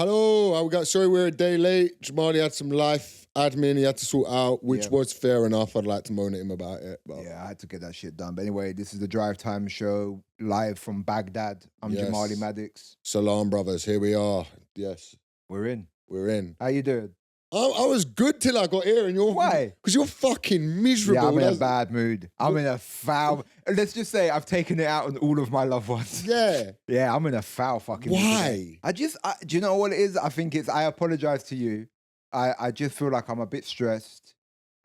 Hello, sorry we're a day late. Jamali had some life admin he had to sort out, which was fair enough. I'd like to moan at him about it. But. Yeah, I had to get that shit done. But anyway, this is the Drivetime show, live from Baghdad. I'm Jamali Maddox. Salam, brothers. Here we are. Yes. We're in. How you doing? I was good till I got here, and you're... Why? Because you're fucking miserable. Yeah, I'm in a bad mood. I'm in a foul... Let's just say I've taken it out on all of my loved ones. Yeah. Yeah, I'm in a foul fucking mood. Why? Do you know what it is? I think it's... I apologize to you. I just feel like I'm a bit stressed.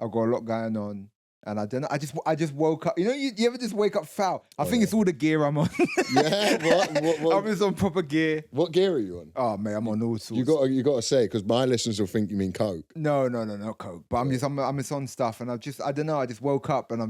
I've got a lot going on. And I don't know, I just woke up. You know, you ever just wake up foul? I think it's all the gear I'm on. Yeah, what? I'm in some proper gear. What gear are you on? Oh, mate, I'm on all sorts. You got to say, because my listeners will think you mean Coke. No, not Coke. But I'm just on stuff, and I don't know, I just woke up and I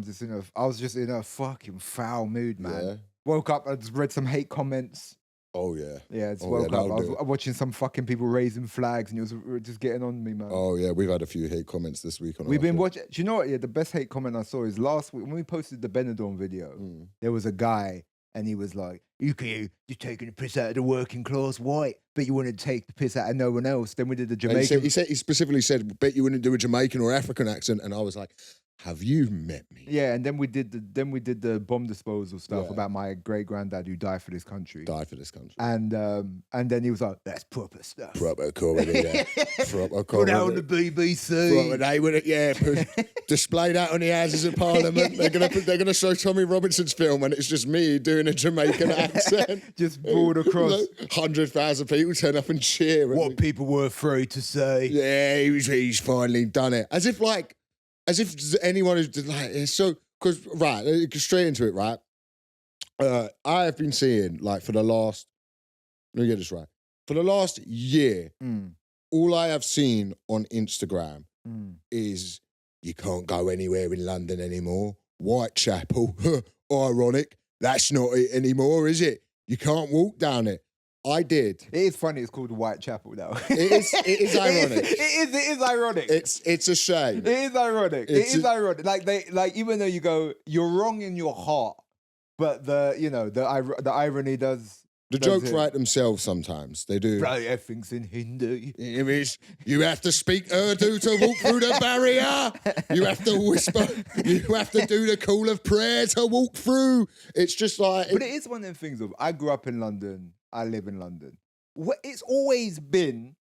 was just in a fucking foul mood, man. Yeah. Woke up, I just read some hate comments. Oh, yeah. Yeah, just woke up. I was watching some fucking people raising flags, and it was just getting on me, man. Oh, yeah, we've had a few hate comments this week. We've been watching... Do you know what? Yeah, the best hate comment I saw is last week, when we posted the Benidorm video, there was a guy, and he was like, you're taking the piss out of the working class white, but you want to take the piss out of no one else. Then we did the Jamaican... He specifically said, bet you wouldn't do a Jamaican or African accent, and I was like... Have you met me? Yeah, and then we did the bomb disposal stuff about my great granddad who died for this country. And then he was like, "That's proper stuff. Proper comedy. Proper comedy. Put that on the BBC. They would display that on the Houses of Parliament. They're gonna show Tommy Robinson's film, and it's just me doing a Jamaican accent, just broad across. 100,000 people turn up and cheer. What people were afraid to say. Yeah, he's finally done it. As if anyone who's like, so, because, right, straight into it, right? I have been seeing, like, let me get this right. For the last year, all I have seen on Instagram is you can't go anywhere in London anymore. Whitechapel, ironic. That's not it anymore, is it? You can't walk down it. I did. It is funny. It's called Whitechapel though. It is ironic. It is ironic. It's a shame. It is ironic. It is ironic. Like even though you go, you're wrong in your heart, but the irony does. The jokes write themselves sometimes. They do. Bro, everything's in Hindi. It is. You have to speak Urdu to walk through the barrier. You have to whisper. You have to do the call of prayer to walk through. It's just like. But it is one of them things of, I grew up in London. I live in London. It's always been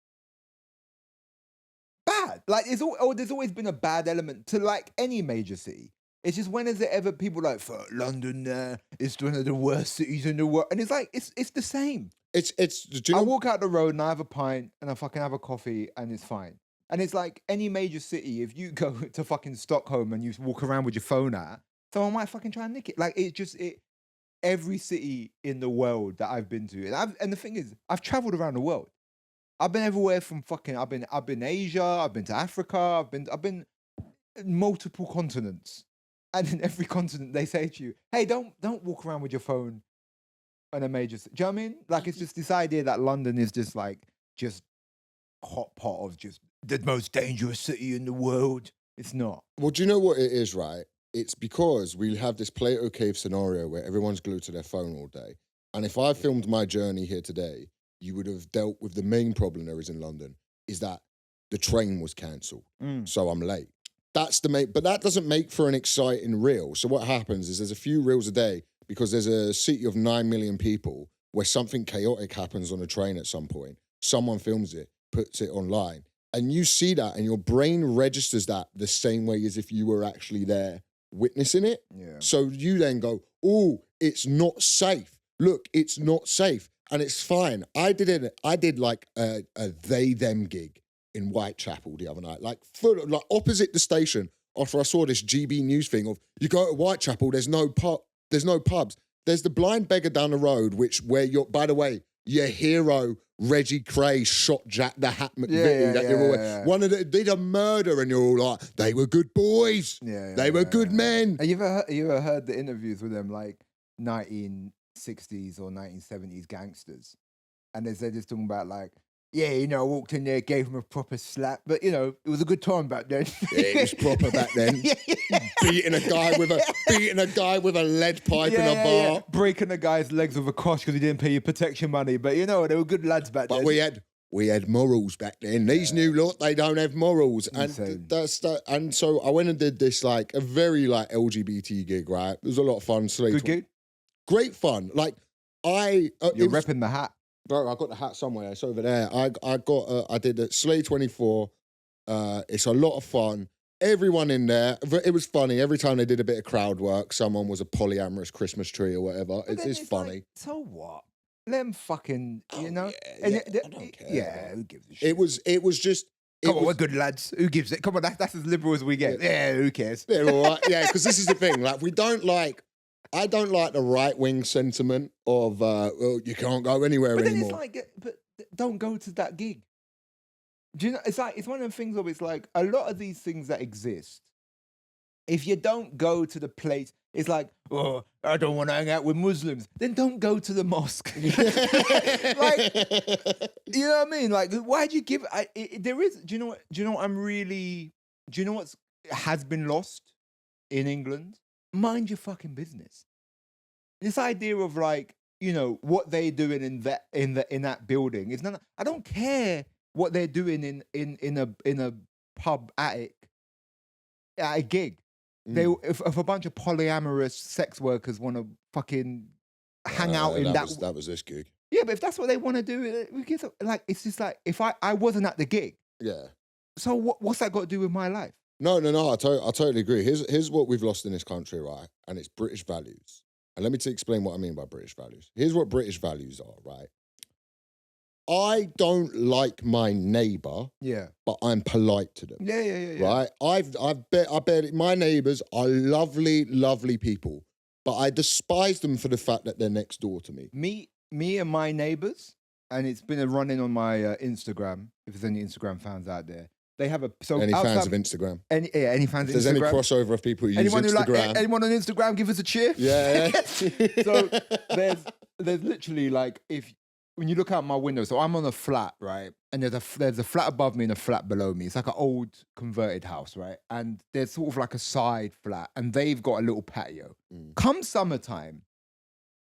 bad. Like, there's always been a bad element to, like, any major city. It's just, when is it ever people like, fuck London, it's one of the worst cities in the world. And it's like, it's the same. I walk out the road and I have a pint and I fucking have a coffee and it's fine. And it's like any major city, if you go to fucking Stockholm and you walk around with your phone out, someone might fucking try and nick it. Like, every city in the world that I've been to, and the thing is, I've traveled around the world. I've been everywhere from fucking. I've been Asia. I've been to Africa. I've been multiple continents, and in every continent they say to you, "Hey, don't walk around with your phone on a major." Do you know what I mean? Like, it's just this idea that London is just hot pot of just the most dangerous city in the world. It's not. Well, do you know what it is, right? It's because we have this Plato Cave scenario where everyone's glued to their phone all day. And if I filmed my journey here today, you would have dealt with the main problem there is in London, is that the train was cancelled. So I'm late. That's the main, but that doesn't make for an exciting reel. So what happens is there's a few reels a day because there's a city of 9 million people where something chaotic happens on a train at some point. Someone films it, puts it online. And you see that and your brain registers that the same way as if you were actually there witnessing it. Yeah. So you then go, oh, it's not safe. Look, it's not safe. And it's fine. I did like a they-them gig in Whitechapel the other night, like opposite the station, after I saw this GB News thing of, you go to Whitechapel, there's no pubs. There's the Blind Beggar down the road, where you're, by the way, your hero, Reggie Cray, shot Jack the Hat McVitie. One of did a murder, and you're all like, they were good boys. They were good men. Have you ever heard the interviews with them, like 1960s or 1970s gangsters? And they're just talking about, like, I walked in there, gave him a proper slap, but it was a good time back then. Yeah, it was proper back then. Beating a guy with a lead pipe in a bar. Yeah. Breaking a guy's legs with a kosh because he didn't pay your protection money. But they were good lads back then. But we had we had morals back then. These new lot, they don't have morals. Insane. And so I went and did this like a very like LGBT gig, right? It was a lot of fun. Good gig. Great fun. Like You're repping the hat. Bro, I got the hat somewhere. It's over there. I did a Slay 24. It's a lot of fun. Everyone in there. It was funny. Every time they did a bit of crowd work, someone was a polyamorous Christmas tree or whatever. It's funny. Like, so what? Let them fucking, you know? I don't care. Yeah, who gives a shit? It was just. Come on, we're good lads. Who gives it? Come on, that's as liberal as we get. Yeah, who cares? Yeah, all right. Yeah, because this is the thing. Like, I don't like the right wing sentiment of, well, you can't go anywhere but anymore. Then it's like, but don't go to that gig. Do you know? It's like, it's one of them things where it's like a lot of these things that exist. If you don't go to the place, it's like, oh, I don't want to hang out with Muslims. Then don't go to the mosque. Like, you know what I mean? Like, why'd you give? There is. Do you know what? Do you know what I'm really? Do you know what has been lost in England? Mind your fucking business. This idea of like, you know, what they're doing in that building is none. I don't care what they're doing in a pub attic at a gig. If a bunch of polyamorous sex workers want to fucking hang out in that was this gig. Yeah, but if that's what they want to do, like, it's just like, if I wasn't at the gig. Yeah. So what's that got to do with my life? No. I totally agree. Here's what we've lost in this country, right? And it's British values. And let me explain what I mean by British values. Here's what British values are, right? I don't like my neighbour, but I'm polite to them. Yeah. Right? I bet my neighbours are lovely, lovely people, but I despise them for the fact that they're next door to me. Me and my neighbours, and it's been a run-in on my Instagram, if there's any Instagram fans out there. They have any fans of Instagram? Any fans of Instagram? There's any crossover of people who use Instagram? Anyone on Instagram, give us a cheer. Yeah. So there's literally like, when you look out my window, so I'm on a flat, right? And there's a flat above me and a flat below me. It's like an old converted house, right? And there's sort of like a side flat, and they've got a little patio. Come summertime,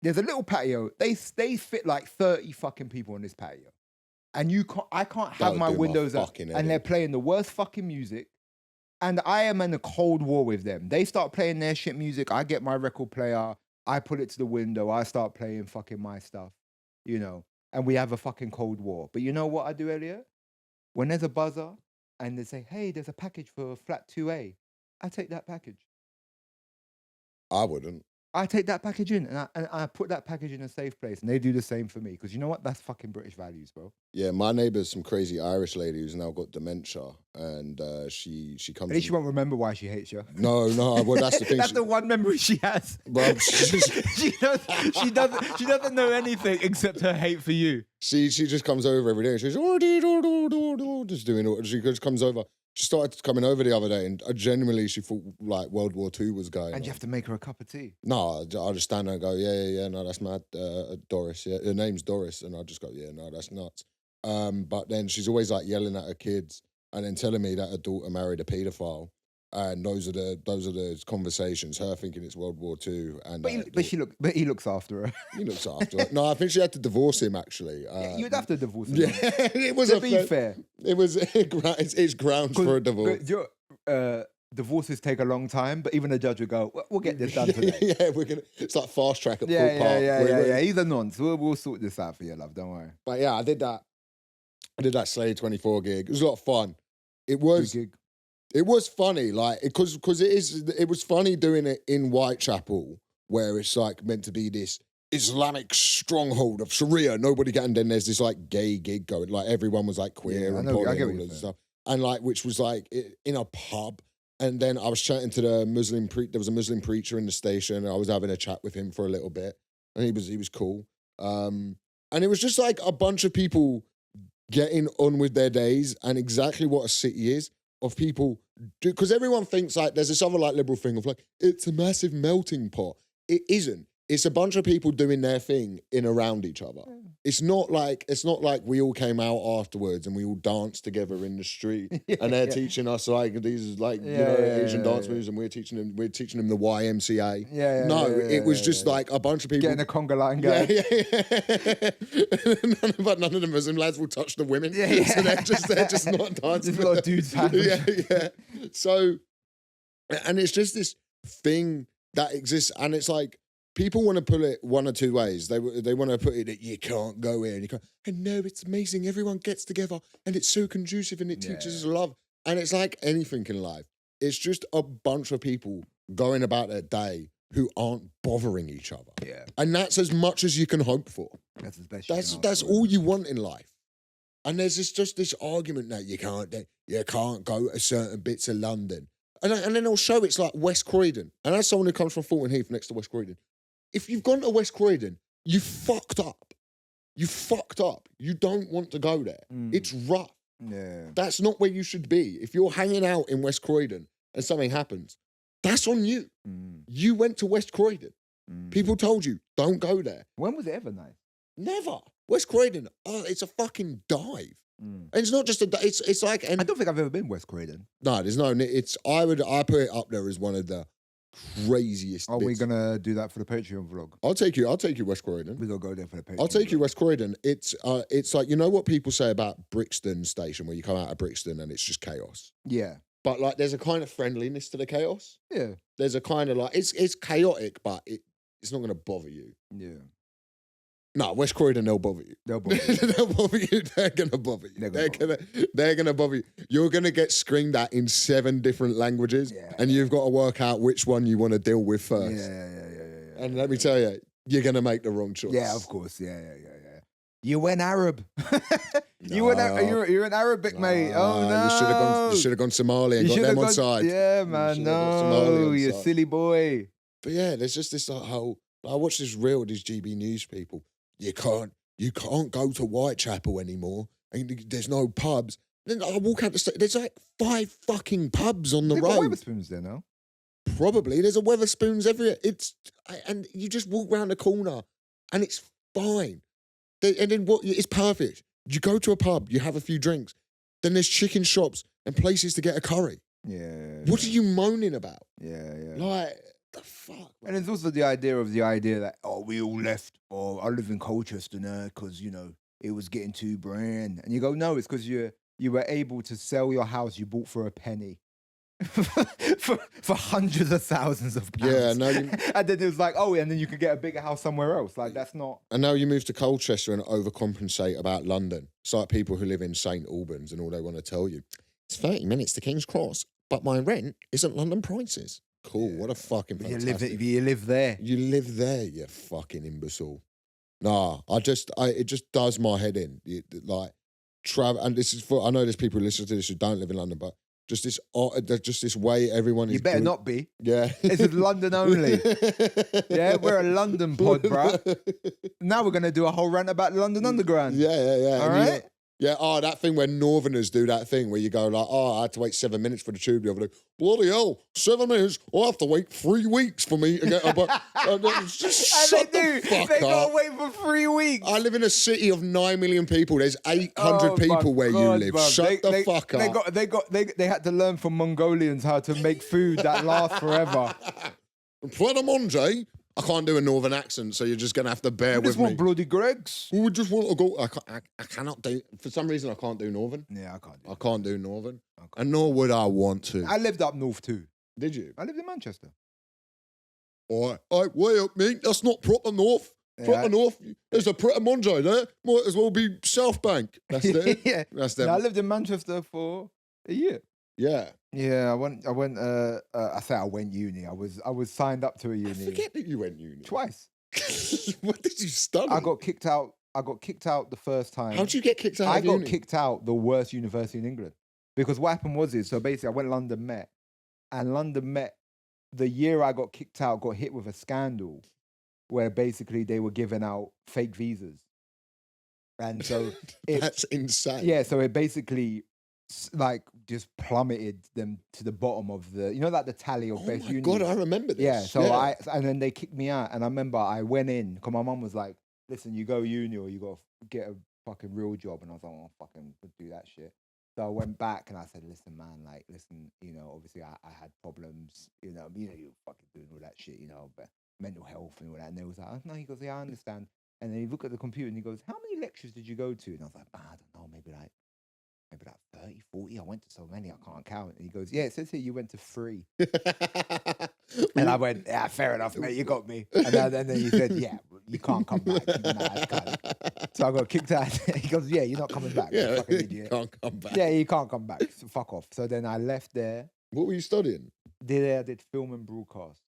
there's a little patio. They fit like 30 fucking people on this patio. And I can't have my windows up, and they're playing the worst fucking music. And I am in a cold war with them. They start playing their shit music. I get my record player. I put it to the window. I start playing fucking my stuff, you know. And we have a fucking cold war. But you know what I do, Elliot? When there's a buzzer and they say, hey, there's a package for flat 2A, I take that package. I wouldn't. I take that package in, and I put that package in a safe place, and they do the same for me. Because you know what? That's fucking British values, bro. Yeah, my neighbour's some crazy Irish lady who's now got dementia, and she comes. At least she won't remember why she hates you. No. Well, that's the thing. That's the one memory she has. Bro, she doesn't know anything except her hate for you. She just comes over every day. And she's just doing it. She just comes over. She started coming over the other day, and genuinely she thought like World War II was going. And you have to make her a cup of tea. No, I'll just stand there and go, yeah, no, that's mad. Doris, yeah, her name's Doris, and I'll just go, yeah, no, that's nuts. But then she's always like yelling at her kids, and then telling me that her daughter married a paedophile. And those are the conversations. Her thinking it's World War II, and but he looks after her. He looks after her. No, I think she had to divorce him. Actually, you'd have to divorce him. Yeah, it was to be fair. It was it's grounds for a divorce. Divorces take a long time, but even the judge would go, "We'll get this done today." Yeah, it's like fast track at Court Park. Yeah. He's a nonce. We'll sort this out for you, love. Don't worry. But yeah, I did that Slay 24 gig. It was a lot of fun. It was funny, like, because it was funny doing it in Whitechapel, where it's like meant to be this Islamic stronghold of Sharia. Nobody can. And then there's this like gay gig going, like everyone was like queer and poly and all this stuff, and like which was like in a pub. And then I was chatting to the Muslim there was a Muslim preacher in the station, and I was having a chat with him for a little bit, and he was cool. And it was just like a bunch of people getting on with their days, and exactly what a city is. Of people, because everyone thinks like there's this other like liberal thing of like it's a massive melting pot. It isn't. It's a bunch of people doing their thing in around each other. It's not like we all came out afterwards and we all danced together in the street and they're teaching us like these Asian dance moves and we're teaching them the YMCA. It was just like a bunch of people getting a conga line guy. But none of the Muslim lads will touch the women. So they're just not dancing. Just a lot of dudes hands. So, and it's just this thing that exists, and it's like people want to put it one or two ways. They want to put it that you can't go here and you can't. And no, it's amazing. Everyone gets together and it's so conducive and it teaches us love. And it's like anything in life. It's just a bunch of people going about their day who aren't bothering each other. Yeah. And that's as much as you can hope for. That's as best. That's all you want in life. And there's just this argument that you can't go to certain bits of London. And then they'll show it's like West Croydon. And as someone who comes from Fulton Heath next to West Croydon, if you've gone to West Croydon, you fucked up. You fucked up. You don't want to go there. It's rough. Yeah. That's not where you should be. If you're hanging out in West Croydon and something happens, that's on you. You went to West Croydon. People told you, don't go there. When was it ever nice? Never. West Croydon, it's a fucking dive. And it's not just it's like... I don't think I've ever been West Croydon. No, there's no... I put it up there as one of the craziest Are we bits. gonna do that for the Patreon vlog? I'll take you West Croydon. We're gonna go there for the Patreon. I'll take you West Croydon. It's like, you know what people say about Brixton Station, where you come out of Brixton and it's just chaos? Yeah. But like, there's a kind of friendliness to the chaos. Yeah. There's a kind of like, it's chaotic, but it's not going to bother you. Yeah. No, West Croydon, they'll bother you. They'll bother you. They'll bother you. They're going to bother you. They're going to bother you. You're going to get screamed at in 7 different languages, and you've got to work out which one you want to deal with first. Yeah. And let me tell you, you're going to make the wrong choice. Yeah, of course. Yeah. You went Arab. You're an Arabic, mate. Oh, no. You should have gone Somali and got them on side. Yeah, man. No, you silly boy. But yeah, there's just this whole... I watched this reel of these GB News people. You can't go to Whitechapel anymore. And there's no pubs. Then I walk out the street. There's like 5 fucking pubs on the road. Got Wetherspoons there now. Probably. There's a Wetherspoons everywhere. And you just walk round the corner and it's fine. And then it's perfect. You go to a pub, you have a few drinks. Then there's chicken shops and places to get a curry. Yeah. What are you moaning about? Yeah. Like, the fuck, man? And there's also the idea that, we all left, or I live in Colchester now because, it was getting too brand. And you go, no, it's because you were able to sell your house you bought for a penny for hundreds of thousands of pounds. Yeah, and then it was like, and then you could get a bigger house somewhere else. Like, that's not... And now you move to Colchester and overcompensate about London. It's like people who live in St Albans and all they want to tell you, it's 30 minutes to King's Cross, but my rent isn't London prices. Cool, what a fucking fantastic... You live there. You live there, you fucking imbecile. Nah, it just does my head in. Like, travel, and this is for... I know there's people who listen to this who don't live in London, but just this way everyone is... You better not be. Yeah. This is London only. Yeah, we're a London pod, bruh. Now we're going to do a whole rant about London Underground. Yeah. All right? Yeah, that thing where Northerners do that thing where you go like, I had to wait 7 minutes for the tube the other day. Bloody hell, 7 minutes? I'll have to wait 3 weeks for me to get a bus. Just shut the fuck up. They gotta wait for 3 weeks. I live in a city of 9 million people. There's 800 people where you live. Bruv. Shut the fuck up. They had to learn from Mongolians how to make food that lasts forever. Pret a manger. I can't do a northern accent, so you're just going to have to bear with me. We just want bloody Greggs. We just want to go... I cannot do... For some reason, I can't do northern. Yeah, I can't do I can't do northern. And nor would I want to. I lived up north too. Did you? I lived in Manchester. All right, way up, mate. That's not proper north. Proper north. There's a Pret a Manger there. Might as well be South Bank. That's it. Yeah. That's them. No, I lived in Manchester for a year. Yeah. Yeah, I went I say I went uni. I was signed up to a uni. I forget that you went uni. Twice. What did you study? I got kicked out the first time. How'd you get kicked out I of uni? got kicked out the worst university in England. Because what happened was so basically I went London Met, and London Met, the year I got kicked out, got hit with a scandal where basically they were giving out fake visas. And so that's insane. Yeah, so it basically like just plummeted them to the bottom of the, like the tally of Oh best my unis. God, I remember this. Yeah, so and then they kicked me out, and I remember I went in because my mum was like, "Listen, you go uni or you got to get a fucking real job," and I was like, "Oh, fucking do that shit." So I went back and I said, "Listen, man, like, listen, obviously I had problems, you fucking doing all that shit, but mental health and all that." And they was like, "Oh, no," he goes, "Yeah, I understand." And then he looked at the computer and he goes, "How many lectures did you go to?" And I was like, "I don't know, maybe like 30, 40. I went to so many, I can't count." And he goes, "Yeah, it says here you went to 3. And I went, "Yeah, fair enough, mate, you got me." And then he said, "Yeah, you can't come back, you mad cunt." So I got kicked out. He goes, "Yeah, you're not coming back, you fucking you idiot." can't come back. Yeah, you can't come back, so fuck off. So then I left there. What were you studying? I did film and broadcast.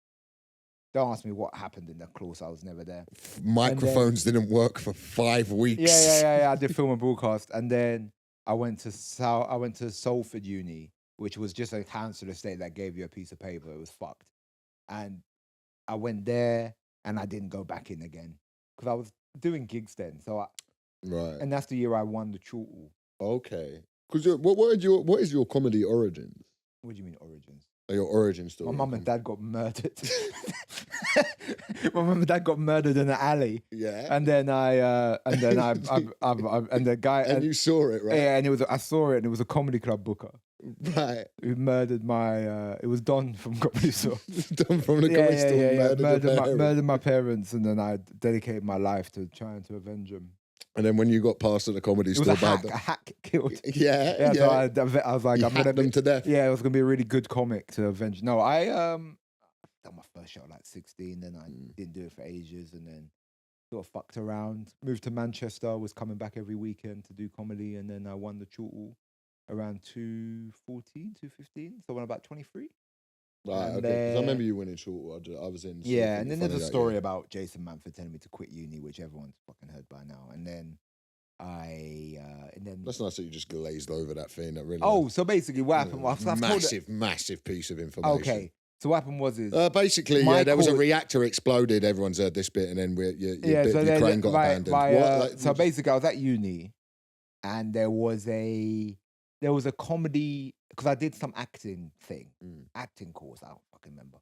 Don't ask me what happened in the course, I was never there. Microphones didn't work for 5 weeks. Yeah, I did film and broadcast. And then I went to Salford Uni, which was just a council estate that gave you a piece of paper. It was fucked. And I went there and I didn't go back in again because I was doing gigs then. Right. And that's the year I won the Chortle. Okay. Because what is your comedy origins? What do you mean origins? Your origin story. My mum and dad got murdered. My mum and dad got murdered in an alley. Yeah. And then and the guy. And you saw it, right? Yeah, and I saw it, and it was a comedy club booker. Right. Who murdered my, it was Don from Comedy Store. Don from the Comedy Store murdered my parents, and then I dedicated my life to trying to avenge them. And then when you got past at the Comedy Store, a hack killed. Yeah. So I was like, I'm gonna them to death. Yeah, it was gonna be a really good comic to avenge. No, I done my first show at like 16, then I didn't do it for ages, and then sort of fucked around. Moved to Manchester, was coming back every weekend to do comedy, and then I won the Chortle around 214, 215. So when about 23. Right, okay. Because I remember you winning Chortle. I was in. Yeah, and then there's a story about Jason Manford telling me to quit uni, which everyone's fucking heard by now. And then That's nice that you just glazed over that thing. That really. Oh, so basically what happened was massive piece of information. Okay. So what happened was basically, there was a reactor exploded. Everyone's heard this bit, and then Ukraine got abandoned. So basically, I was at uni, and there was a comedy because I did some acting course. I don't fucking remember.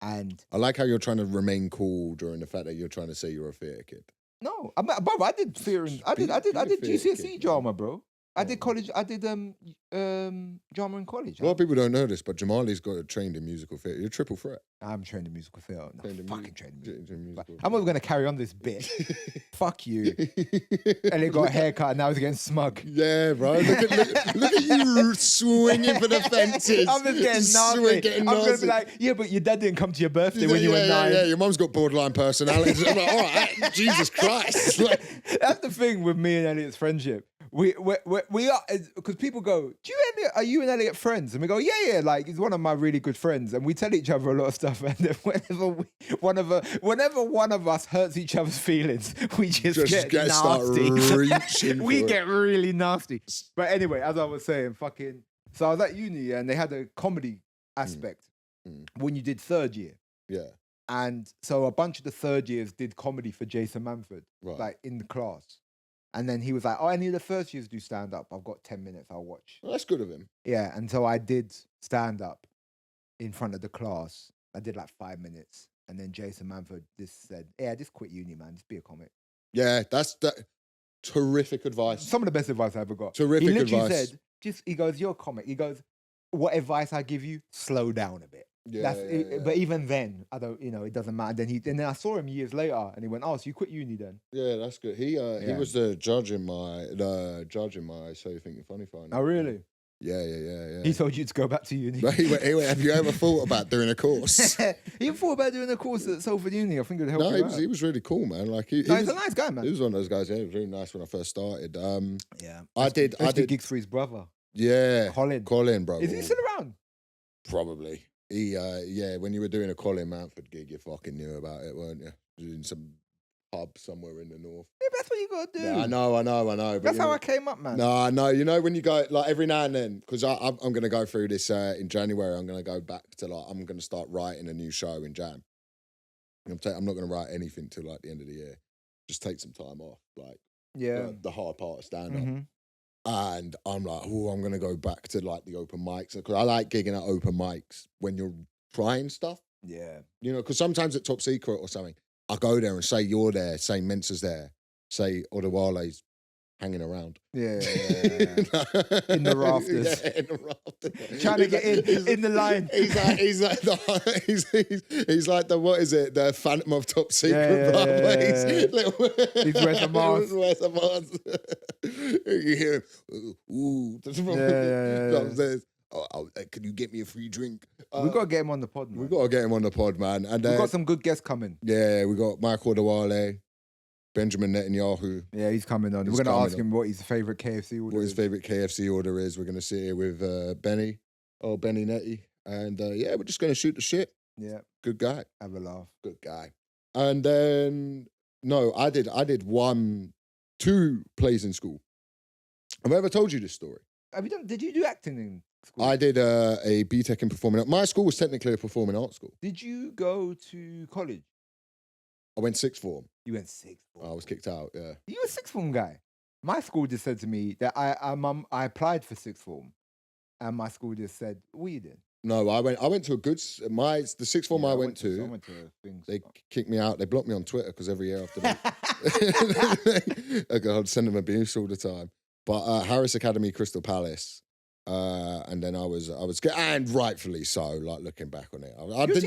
And I like how you're trying to remain cool during the fact that you're trying to say you're a theatre kid. No, bro, I did theatre. I did GCSE drama, bro. I did college. I did drama in college. A lot of people don't know this, but Jamali's got trained in musical theatre. You're triple threat. I'm trained in musical theatre. Trained in musical. I'm not going to carry on this bit. Fuck you. And he got a haircut and now he's getting smug. Yeah, bro. Look at you swinging for the fences. I'm just getting nasty. I'm going to be like, yeah, but your dad didn't come to your birthday when you were 9. Yeah, your mum's got borderline personality. I'm like, all right, Jesus Christ. That's the thing with me and Elliot's friendship. We are, because people go, are you and Elliot friends? And we go, yeah, like he's one of my really good friends, and we tell each other a lot of stuff. And then whenever one of us hurts each other's feelings, we just get nasty. We get really nasty. But anyway, as I was saying, so I was at uni and they had a comedy aspect when you did third year. Yeah. And so a bunch of the third years did comedy for Jason Manford, right, like in the class. And then he was like, any of the first years do stand up. I've got 10 minutes, I'll watch. Well, that's good of him. Yeah, and so I did stand up in front of the class. I did like 5 minutes. And then Jason Manford just said, yeah, just quit uni, man. Just be a comic. Yeah, that's terrific advice. Some of the best advice I ever got. Terrific advice. He literally said, he goes, you're a comic. He goes, what advice I give you, slow down a bit. Yeah, But even then, I don't, it doesn't matter. Then I saw him years later, and he went, "Oh, so you quit uni then?" Yeah, that's good. He was the judge in my So You Think You're Funny final. Oh, really? Yeah. He told you to go back to uni. He went, have you ever thought about doing a course? He thought about doing a course at Salford Uni. I think it would help. No, he was really cool, man. Like he's a nice guy, man. He was one of those guys. Yeah, he was really nice when I first started. Yeah, I did gigs for his brother. Yeah, Colin, bro. Is he still around? Probably. He, when you were doing a Colin Manford gig, you fucking knew about it, weren't you? In some pub somewhere in the north. Yeah, that's what you got to do. Yeah, I know. But that's how I came up, man. No, when you go, like every now and then, because I'm going to go through this in January, I'm going to go back to I'm going to start writing a new show in Jan. I'm not going to write anything till like the end of the year. Just take some time off, like the hard part of stand-up. And I'm like, oh, I'm gonna go back to like the open mics because I like gigging at open mics when you're trying stuff. Yeah. You know, because sometimes at Top Secret or something, I go there and say you're there, say Mensa's there, say Odewale's hanging around. Yeah. In the rafters. Yeah, in the rafters. Trying to get in the line. He's like the what is it? The Phantom of Top Secret. He's wears a mask. You hear him. Ooh. Yeah. Can you get me a free drink? We got to get him on the pod, man. We got to get him on the pod, man. And we got some good guests coming. Yeah, we got Michael Odewale, Benjamin Netanyahu. Yeah, he's coming on. We're going to ask him what his favourite KFC order is. What his favourite KFC order is. We're going to sit here with Benny Netty. And yeah, we're just going to shoot the shit. Yeah. Good guy. Have a laugh. Good guy. And then, no, I did 2 plays in school. Have I ever told you this story? Did you do acting in school? I did a BTEC in performing arts. My school was technically a performing arts school. Did you go to college? I went 6th form. You went 6th form? I was kicked out, yeah. You were a 6th form guy? My school just said to me that I applied for 6th form and my school just said, what you did? No, I went to a good, the 6th form I went to, I went to things. They kicked me out. They blocked me on Twitter because every year after that, I'd send them abuse all the time. But Harris Academy, Crystal Palace, and then I was, and rightfully so. Like looking back on it,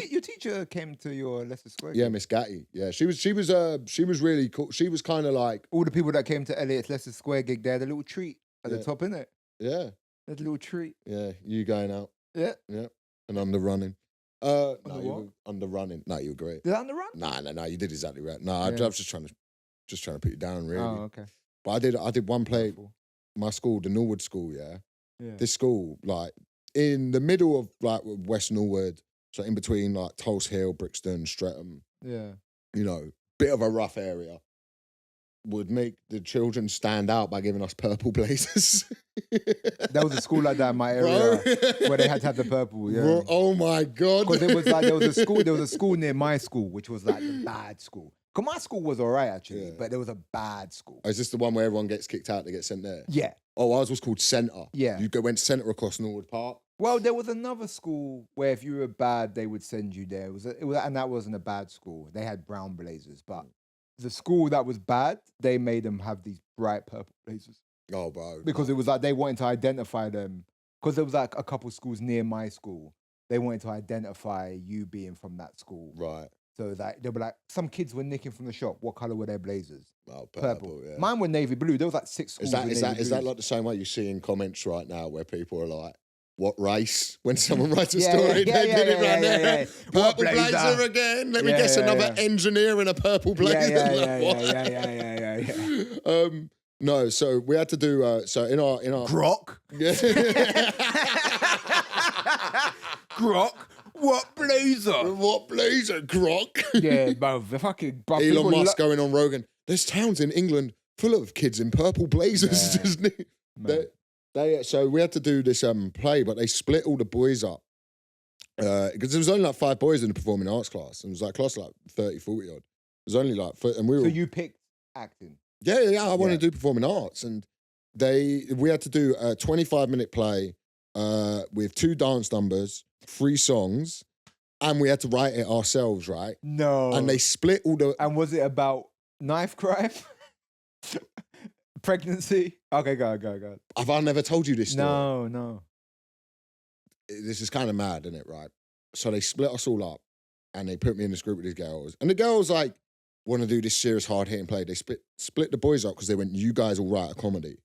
your teacher came to your Leicester Square. Yeah, Miss Gatty. Yeah, she was really cool. She was kind of like all the people that came to Elliot's Leicester Square gig. They had a little treat at the top, innit? Yeah, there's a little treat. Yeah, you going out? Yeah, and underrunning. No, you were underrunning. No, you were great. Did I underrun? No, you did exactly right. No, I was just trying to put you down, really. Oh, okay. But I did one play. My school, the Norwood School, yeah. This school, like in the middle of like West Norwood, so in between like Tulse Hill, Brixton, Streatham. Yeah. You know, bit of a rough area. Would make the children stand out by giving us purple blazers. There was a school like that in my area where they had to have the purple. Yeah. Bro, oh my God. Because it was like there was a school near my school which was like the bad school. Because my school was alright actually, but there was a bad school. Oh, is this the one where everyone gets kicked out? They get sent there. Yeah. Oh, ours was called Centre. Yeah. You went Centre across Norwood Park. Well, there was another school where if you were bad, they would send you there. And that wasn't a bad school. They had brown blazers, but the school that was bad, they made them have these bright purple blazers. Oh, bro. Because it was like they wanted to identify them. Because there was like a couple schools near my school. They wanted to identify you being from that school. Right. So it was like, they were like, some kids were nicking from the shop. What colour were their blazers? Oh, purple. Yeah. Mine were navy blue. There was like 6 schools. Is that like the same way you see in comments right now where people are like, what race? When someone writes a story, they did it right there. Purple blazer again. Let me guess another engineer in a purple blazer. Yeah. No, so we had to do so in our Grok. Yeah. Grok. What blazer? What blazer, Grok? Yeah, bro. The fucking Elon Musk going on Rogan. There's towns in England full of kids in purple blazers. So we had to do this play, but they split all the boys up. Because there was only like 5 boys in the performing arts class. And it was like class like 30, 40 odd. It was only like, and we were. So you picked acting? Yeah. I wanted to do performing arts. And we had to do a 25-minute play with 2 dance numbers, 3 songs, and we had to write it ourselves, right? No. And they split all the... And was it about knife crime? Pregnancy? Okay, go. Have I never told you this story? No. This is kind of mad, isn't it, right? So they split us all up and they put me in this group with these girls. And the girls, like, want to do this serious, hard-hitting play. They split the boys up because they went, you guys will write a comedy.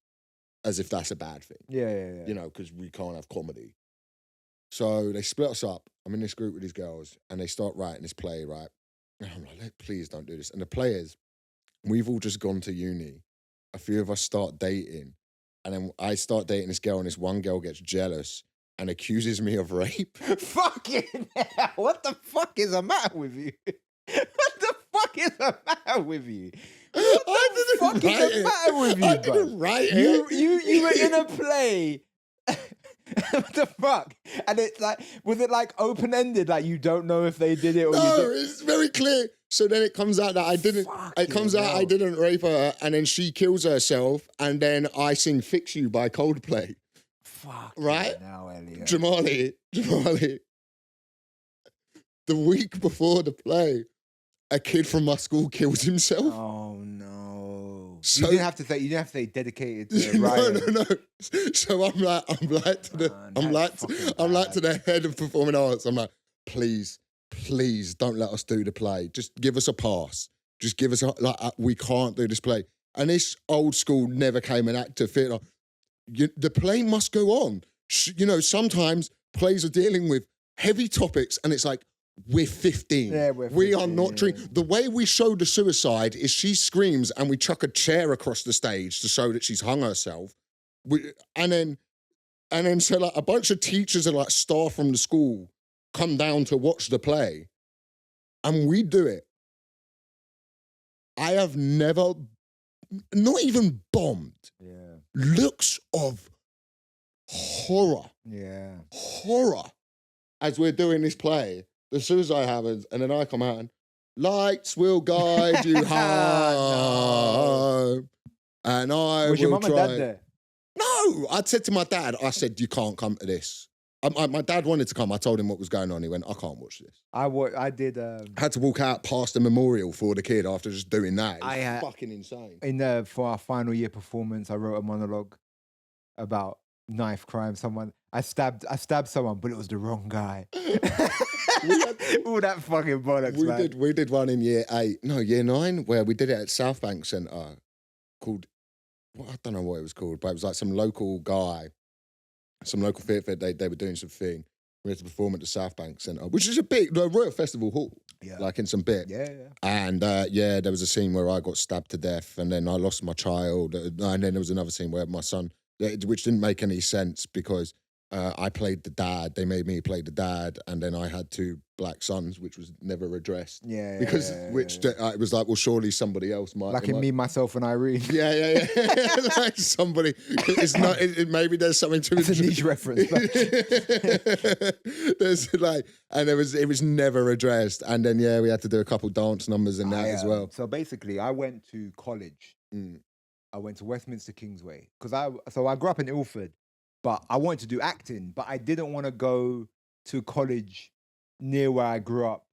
As if that's a bad thing. Yeah. You know, because we can't have comedy. So they split us up. I'm in this group with these girls and they start writing this play, right? And I'm like, please don't do this. And the players, we've all just gone to uni. A few of us start dating. And then I start dating this girl and this one girl gets jealous and accuses me of rape. Fucking hell. What the fuck is the matter with you? What the fuck is the matter with you? What the fuck is the matter with you, I didn't write it. You were in a play. What the fuck? And it's like, was it like open-ended? Like you don't know if they did it or no, it's very clear. So then it comes out that I didn't. It comes out I didn't rape her, and then she kills herself, and then I sing "Fix You" by Coldplay. Fuck. Right now, Elliot. Jamali. The week before the play, a kid from my school kills himself. Oh no! So, you didn't have to say dedicated to Ryan. No. So I'm like to the head of performing arts. I'm like, please don't let us do the play. Just give us a pass. Just give us we can't do this play. And this old school never came an actor theatre. The play must go on. Sometimes plays are dealing with heavy topics, and it's like, we're 15. Yeah, we're 15. We are not the way we show the suicide is she screams and we chuck a chair across the stage to show that she's hung herself. And then so like a bunch of teachers and like staff from the school come down to watch the play, and we do it. I have never, not even bombed. Yeah. Looks of horror. Yeah. Horror. As we're doing this play, the suicide happens, and then I come out and lights will guide you home. And I Was will your mum and dad there? No, I said to my dad, I said, you can't come to this. My dad wanted to come. I told him what was going on. He went, I can't watch this. I did. Had to walk out past the memorial for the kid after just doing that. It was fucking insane. For our final year performance, I wrote a monologue about knife crime. I stabbed someone, but it was the wrong guy. All that fucking bollocks, man. We did one in year 9, where we did it at South Bank Centre called, I don't know what it was called, but it was like some local guy, some local theatre, they were doing some thing. We had to perform at the South Bank Centre, which is a big, Royal Festival Hall, like in some bit. Yeah. And there was a scene where I got stabbed to death, and then I lost my child, and then there was another scene where my son, which didn't make any sense because I played the dad. They made me play the dad, and then I had 2 black sons, which was never addressed. It was like, well, surely somebody else might. Like in Me, Myself, and Irene. Yeah. Like somebody. It's not. Maybe there's something to it. It's a niche reference. There's and it was never addressed. And then we had to do a couple dance numbers in that as well. So basically, I went to college. I went to Westminster Kingsway because I grew up in Ilford. But I wanted to do acting, but I didn't want to go to college near where I grew up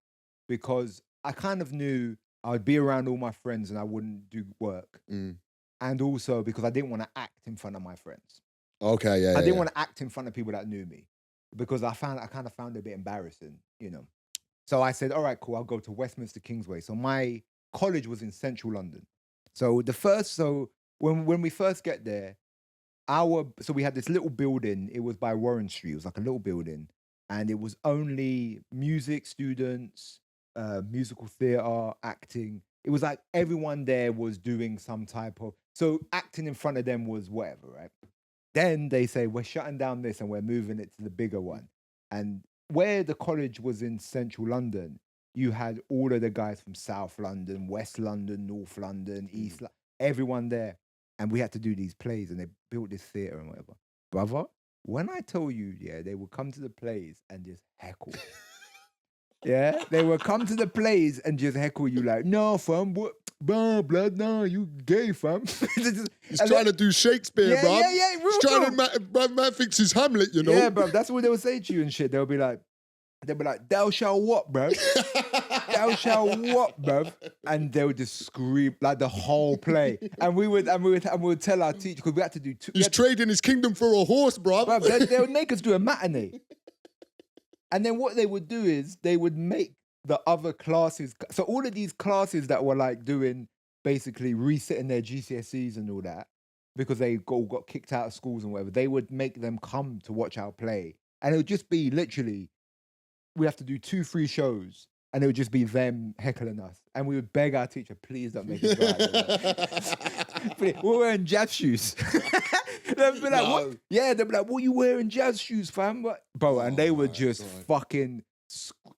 because I kind of knew I would be around all my friends and I wouldn't do work. And also because I didn't want to act in front of my friends. Okay, I didn't want to act in front of people that knew me because I kind of found it a bit embarrassing, So I said, all right, cool, I'll go to Westminster Kingsway. So my college was in central London. So when we first get there, so we had this little building. It was by Warren Street. It was like a little building, and it was only music students, musical theatre, acting. It was like everyone there was doing some type of. So acting in front of them was whatever, right? Then they say we're shutting down this and we're moving it to the bigger one. And where the college was in central London, you had all of the guys from South London, West London, North London, East London, everyone there. And we had to do these plays, and they built this theatre and whatever. Brother, when I tell you, they would come to the plays and just heckle. They would come to the plays and just heckle you like, no, fam, what? Blah, blah, no, you gay, fam. He's trying to do Shakespeare, bro. Yeah, He's trying to, man thinks he's Hamlet, Yeah, bro, that's what they would say to you and shit. They'll be like, thou shall what, bro? Thou shall what, bruv? And they would just scream like the whole play. And we would tell our teacher, because we had to do 2. He's trading his kingdom for a horse, bruv. They would make us do a matinee. And then what they would do is they would make the other classes. So all of these classes that were like doing basically resetting their GCSEs and all that, because they got kicked out of schools and whatever, they would make them come to watch our play. And it would just be literally, we have to do 2 free shows. And it would just be them heckling us. And we would beg our teacher, please don't make us go out. We're wearing jazz shoes. They'd be like, what? Yeah, they'd be like, what are you wearing jazz shoes, fam? Bro, and they would just fucking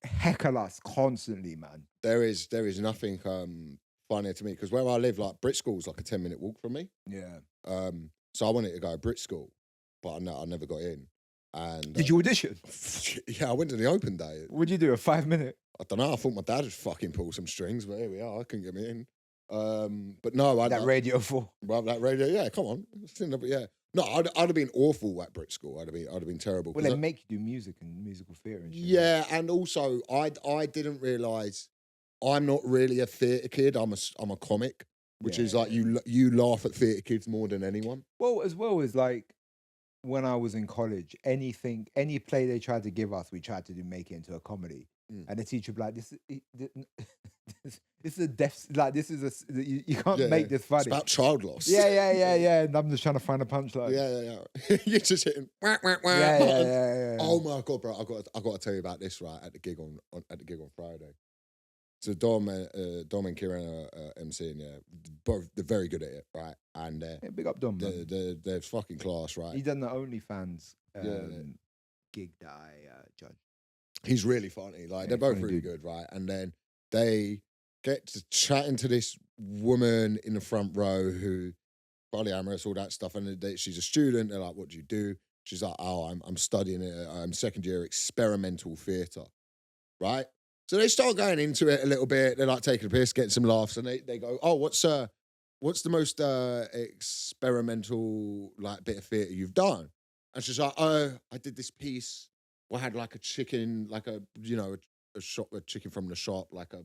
heckle us constantly, man. There is nothing funnier to me, because where I live, like Brit School's like a 10-minute walk from me. Yeah. So I wanted to go to Brit School, but I never got in. And Did you audition? Yeah, I went to the open day. What'd you do? A 5-minute? I don't know. I thought my dad would fucking pull some strings, but here we are. I couldn't get me in. But no, That Radio 4. Well, that radio, yeah. Come on, yeah. No, I'd have been awful at Brit School. I'd have been terrible. Well, they make you do music and musical theatre and shit. Yeah, and also I didn't realise I'm not really a theatre kid. I'm a comic, which is like you laugh at theatre kids more than anyone. Well, as well as like when I was in college, any play they tried to give us, we tried to make it into a comedy. And the teacher would be like, this is a death, like you can't make this funny. It's about child loss. Yeah. And I'm just trying to find a punchline. Yeah. You're just hitting. Yeah. Oh my god, bro! I got to tell you about this right at the gig on Friday. So Dom and Kieran are emceeing, both they're very good at it, right? And big up Dom. They're fucking class, right? He done the OnlyFans gig that I judged. He's really funny. Like they're both really good, right? And then they get to chatting to this woman in the front row who polyamorous, all that stuff, and she's a student. They're like, "What do you do?" She's like, "Oh, I'm studying it. I'm second year experimental theatre," right? So they start going into it a little bit. They're like taking a piss, getting some laughs, and they go, "Oh, what's the most experimental like bit of theatre you've done?" And she's like, "Oh, I did this piece. I had like a chicken, like a chicken from the shop, like a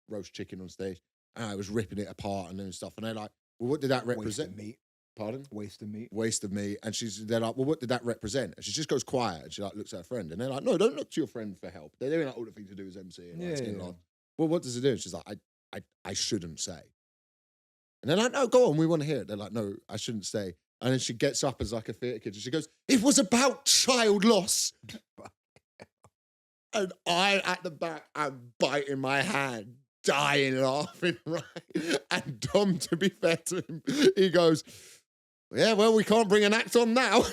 roast chicken on stage, and I was ripping it apart and doing stuff." And they're like, "Well, what did that represent?" Waste of meat. Pardon? Waste of meat. Waste of meat. And they're like, "Well, what did that represent?" And she just goes quiet and she like looks at her friend, and they're like, "No, don't look to your friend for help. They're doing like all the things to do as MC." And like, "Well, what does it do?" And she's like, I shouldn't say." And they're like, "No, go on, we want to hear it." They're like, "No, I shouldn't say." And then she gets up as like a theatre kid and she goes, "It was about child loss." And I at the back, I'm biting my hand, dying laughing, right? And Dom, to be fair to him, he goes, "Yeah, well, we can't bring an act on now.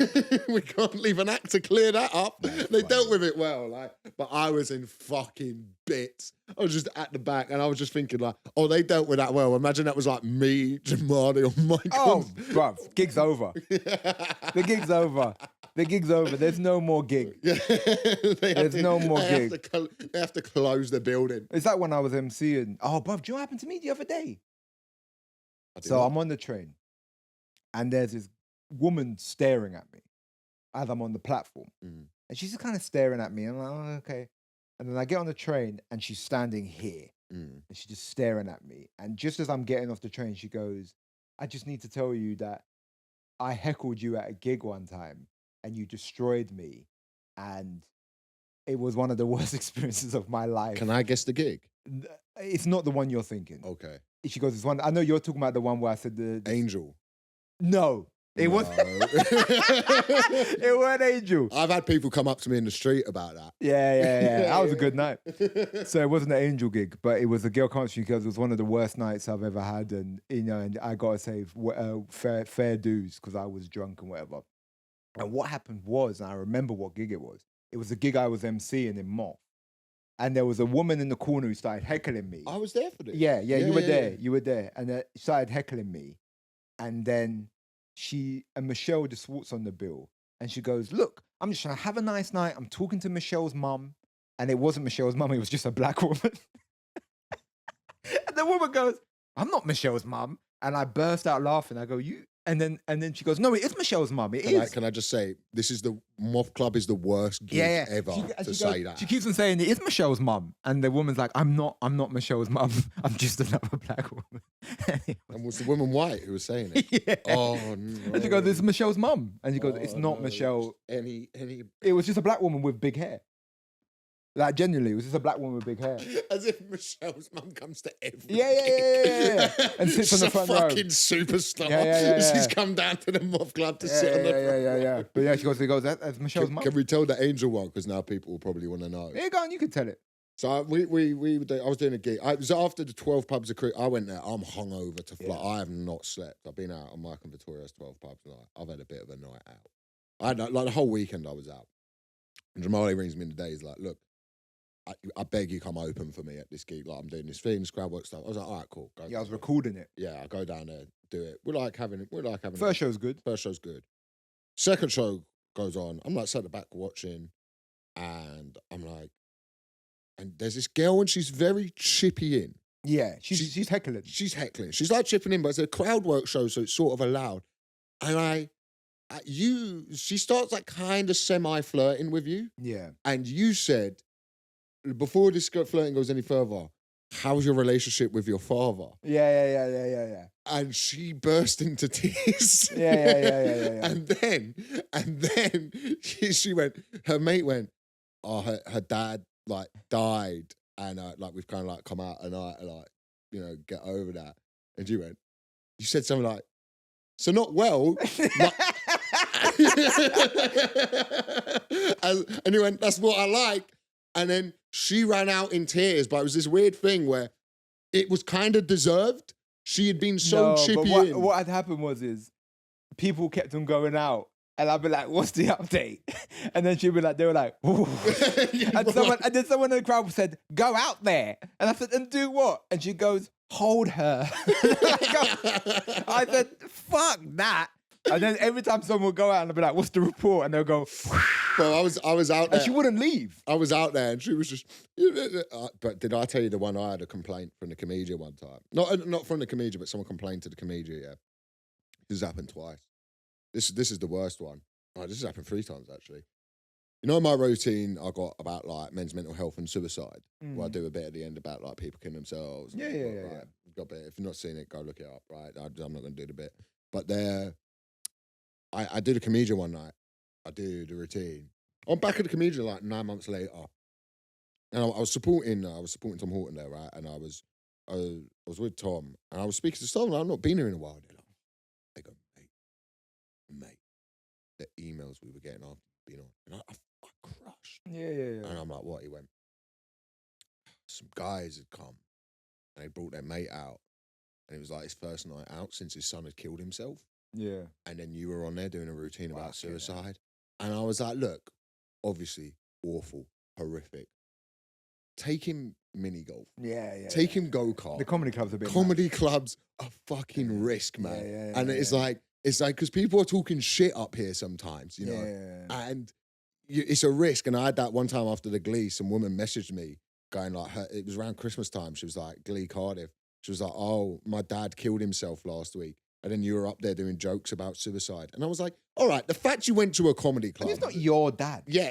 We can't leave an act to clear that up." They dealt with it well, like, but I was in fucking bits. I was just at the back and I was just thinking like, oh, they dealt with that well. Imagine that was like me, Jamali, or Michael. Oh, bruv, gig's over. The gig's over. The gig's over. There's no more gig. There's no more gig. They have to close the building. It's like when I was MCing. Oh, bruv, do you know what happened to me the other day? So I'm on the train and there's this woman staring at me as I'm on the platform. And she's just kind of staring at me. And I'm like, oh, okay. And then I get on the train and she's standing here. And she's just staring at me. And just as I'm getting off the train, she goes, "I just need to tell you that I heckled you at a gig one time and you destroyed me. And it was one of the worst experiences of my life." Can I guess the gig? It's not the one you're thinking. Okay. She goes, "It's one." I know you're talking about the one where I said the Angel. No. It was. It wasn't Angel. I've had people come up to me in the street about that. Yeah. That was a good night. So it wasn't an Angel gig, but it was a girl country because it was one of the worst nights I've ever had, and and I gotta say, fair dues because I was drunk and whatever. And what happened was, and I remember what gig it was. It was a gig I was emceeing in Moth, and there was a woman in the corner who started heckling me. I was there for this. Yeah, you were there. You were there, and she started heckling me, and then Michelle just walks on the bill and she goes, "Look, I'm just trying to have a nice night. I'm talking to Michelle's mum." And it wasn't Michelle's mum, it was just a black woman. And the woman goes, "I'm not Michelle's mum." And I burst out laughing. I go, "You?" And then she goes, "No, it is Michelle's mum. Can I just say, Moth Club is the worst gig ever to say that. She keeps on saying, "It is Michelle's mum." And the woman's like, I'm not Michelle's mum. I'm just another black woman." And was the woman white who was saying it? Yeah. Oh, no. And she goes, "This is Michelle's mum." And she goes, "It's not Michelle." Any. It was just a black woman with big hair. Like, genuinely, it was just a black woman with big hair. As if Michelle's mum comes to every Yeah. And sits on the front row. She's a fucking superstar. Yeah. She's come down to the Moth Club to sit on the front row. Yeah. But yeah, she goes, "That's Michelle's mum." Can we tell the Angel one? Because now people will probably want to know. Yeah, go on, you can tell it. So I was doing a gig. It was after the 12 pubs of I went there. I'm hungover to fly. I have not slept. I've been out on Mike and Victoria's 12 pubs. I've had a bit of a night out. I had like the whole weekend I was out. And Jamali rings me in the day. He's like, "Look, I beg you come open for me at this gig. Like, I'm doing this thing, crowd work stuff." I was like, "All right, cool." Yeah, I was recording it. Yeah, I go down there, do it. We like having First show's good. First show's good. Second show goes on. I'm like sat at the back watching, and I'm like, and there's this girl, and she's very chippy in. Yeah, she's heckling. She's heckling. She's like chipping in, but it's a crowd work show, so it's sort of allowed. And she starts like kind of semi-flirting with you. Yeah. And you said, before this flirting goes any further, how's your relationship with your father? Yeah. And she burst into tears. Yeah. And then she went, her mate went, oh, her dad like died. And like we've kind of like come out and like, you know, get over that. And you said something like, so not well. And you went, that's what I like. And then she ran out in tears, but it was this weird thing where it was kind of deserved. She had been so chippy but what had happened was people kept on going out. And I'd be like, what's the update? And then she'd be like, they were like, ooh. And then someone in the crowd said, go out there. And I said, and do what? And she goes, hold her. I said, fuck that. And then every time someone would go out and I'd be like, what's the report? And they'll go, well, I was out there. And she wouldn't leave. I was out there and she was just, but did I tell you the one I had a complaint from the comedian one time? Not from the comedian, but someone complained to the comedian, yeah. This has happened twice. This is the worst one. Oh, this has happened 3 times, actually. You know, in my routine, I got about, like, men's mental health and suicide, where I do a bit at the end about, like, people killing themselves. Yeah. Got a bit. If you've not seen it, go look it up, right? I'm not going to do the bit. But I did a comedian one night. I do the routine. I'm back at the comedian, like, 9 months later. And I was supporting Tom Horton there, right? And I was with Tom, and I was speaking to Tom, and I've not been here in a while. They go, mate, the emails we were getting after being on, and I crushed. Yeah. And I'm like, what? He went, some guys had come, and they brought their mate out, and it was like his first night out since his son had killed himself. Yeah. And then you were on there doing a routine about suicide. And I was like, look, obviously awful, horrific. Take him mini golf. Yeah. Take him go-kart. The comedy club's a bit clubs are fucking risk, man. Yeah, and it's like, because people are talking shit up here sometimes, you know? Yeah. And it's a risk. And I had that one time after the Glee, some woman messaged me going like, it was around Christmas time. She was like, Glee Cardiff. She was like, oh, my dad killed himself last week. And then you were up there doing jokes about suicide. And I was like, all right, the fact you went to a comedy club. And it's not your dad. Yeah,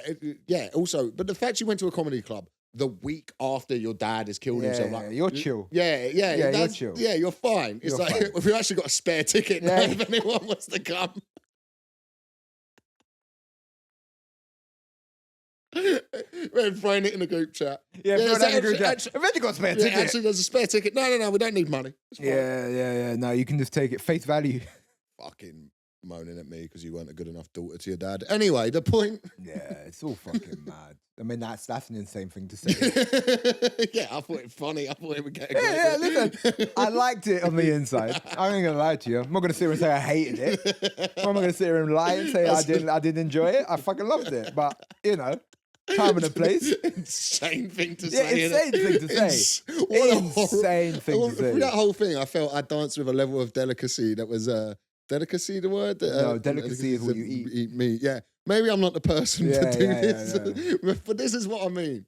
also, but the fact you went to a comedy club the week after your dad has killed himself. Like, you're chill. Yeah, you're chill. Yeah, you're fine. It's like, if we actually got a spare ticket now, if anyone wants to come. We're throwing it in the group chat. Yeah, throw it in the group chat. Eventually got a spare ticket. Actually, there's a spare ticket. No, we don't need money. Yeah. No, you can just take it face value. Fucking moaning at me because you weren't a good enough daughter to your dad. Anyway, the point. Yeah, it's all fucking mad. I mean, that's an insane thing to say. Yeah, I thought it funny. I thought it would get a Yeah, listen. I liked it on the inside. I ain't gonna lie to you. I'm not gonna sit here and say I hated it. I'm not gonna sit here and lie and say I didn't enjoy it. I fucking loved it. But you know, time and a place. Insane thing to say. Yeah, insane thing to say. Insane thing to say. Through that whole thing, I felt I danced with a level of delicacy that was delicacy. The word? No, delicacy is what you eat. Eat meat. Yeah. Maybe I'm not the person to do this, but this is what I mean.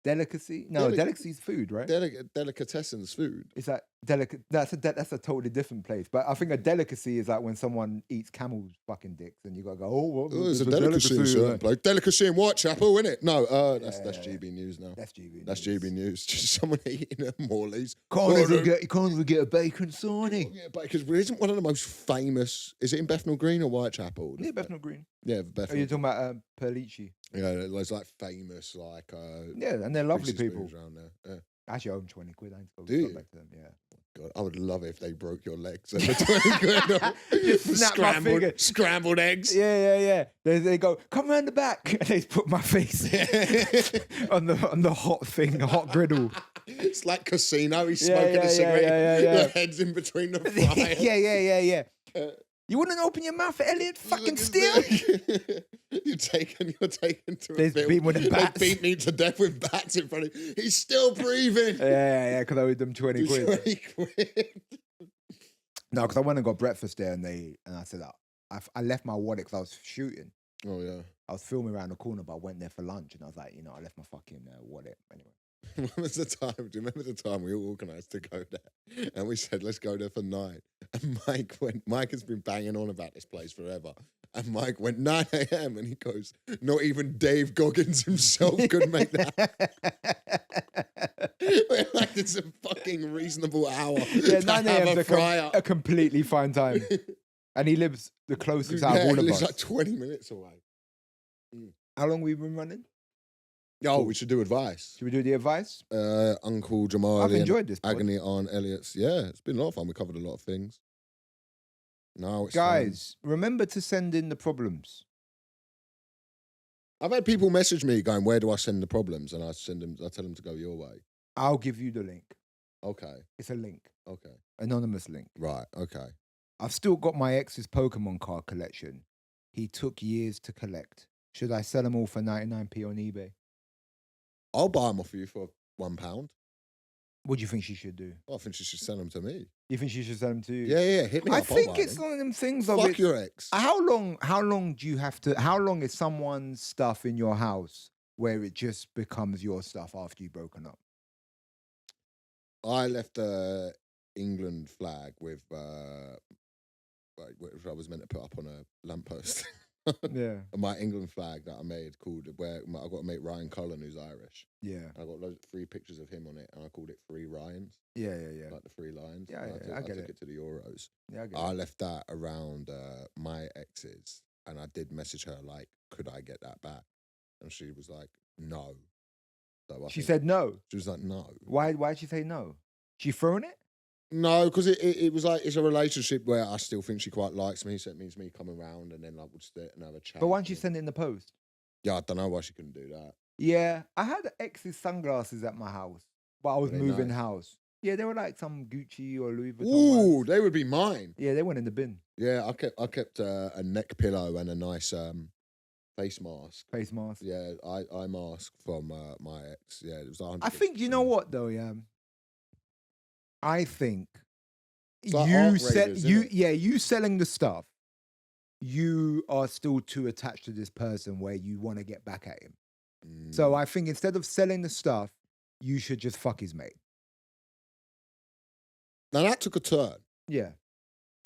Delicacy? No, delicacy is food, right? Delicatessen's food. Is that delicate? That's a totally different place. But I think a delicacy is like when someone eats camel's fucking dicks, and you gotta go, oh, what? It's a delicacy in certain place. Delicacy in Whitechapel, isn't it? No, that's GB News now. That's GB News. That's GB News. Just someone eating a Morley's. You can't even get a bacon sarnie. Yeah, because isn't one of the most famous? Is it in Bethnal Green or Whitechapel? Yeah, Bethnal Green. Yeah, Bethnal. Are you talking about Perlici? Yeah, it's like famous, like yeah, and they're lovely people around there. Yeah. Actually, I owe them 20 quid. I need to go back to them. Yeah. God, I would love it if they broke your legs. And 20 quid. Just scrambled eggs. Yeah. They go, come around the back, and they put my face on the hot thing, the hot griddle. It's like Casino. He's smoking a cigarette. Yeah. The head's in between the fryer. Yeah. You wouldn't open your mouth for Elliot fucking Steele? You're taken to a film. Beat with the bats. They beat me to death with bats in front of him. He's still breathing. Yeah, because I owed them 20 quid. 20 quid. No, because I went and got breakfast there, and I said, I left my wallet because I was shooting. Oh, yeah. I was filming around the corner, but I went there for lunch, and I was like, I left my fucking wallet anyway. When was the time? Do you remember the time we all organised to go there? And we said, let's go there for 9. And Mike has been banging on about this place forever. And Mike went 9 a.m. and he goes, not even Dave Goggins himself could make that. We're like, it's a fucking reasonable hour. Yeah, to 9 have a.m. a is fry up. a completely fine time. And he lives the closest out of all of lives us. like 20 minutes away. How long we been running? Oh, Cool. we should do advice. Should we do the advice? Uncle Jamali. I've enjoyed this pod. Agony on Elliot's. Yeah, it's been a lot of fun. We covered a lot of things. No, it's Guys, remember to send in the problems. I've had people message me going, "Where do I send the problems?" And I tell them to go your way. I'll give you the link. Okay. It's a link. Okay. Anonymous link. Right. Okay. I've still got my ex's Pokemon card collection. He took years to collect. Should I sell them all for 99p on eBay? I'll buy them off you for £1. What do you think she should do? I think she should send them to me. You think she should sell them to you? Yeah. Hit me up. I I'll think buy it's them. one of them things of Fuck it. your ex. How long do you have to, how long is someone's stuff in your house where it just becomes your stuff after you've broken up? I left a England flag with, which I was meant to put up on a lamppost. Yeah. My England flag that I made called where I got a mate Ryan Cullen who's Irish. Yeah. I got 3 pictures of him on it, and I called it 3 Ryans. Yeah. Like the 3 lions. Yeah, And I get took it. it to the Euros. Yeah, I get I it. left that around my ex's, and I did message her like, could I get that back? And she was like, no. So She said no. she was like, no. Why'd she say no? She thrown it? No, because it was like, it's a relationship where I still think she quite likes me, so it means me coming round and then like we'll sit and have a chat. But why don't you send it in the post? Yeah, I don't know why she couldn't do that. Yeah. I had ex's sunglasses at my house, but I was Were they moving nice? house. Yeah, they were like some Gucci or Louis Vuitton Ooh, ones. they would be mine. Yeah, they went in the bin. Yeah, I kept a neck pillow and a nice face mask. Face mask. Yeah, eye mask from my ex. Yeah, it was 100. I think, you know what though, yeah? I think It's like art raiders, isn't it? you selling the stuff, you are still too attached to this person where you want to get back at him. So I think instead of selling the stuff, you should just fuck his mate. Now that took a turn. Yeah.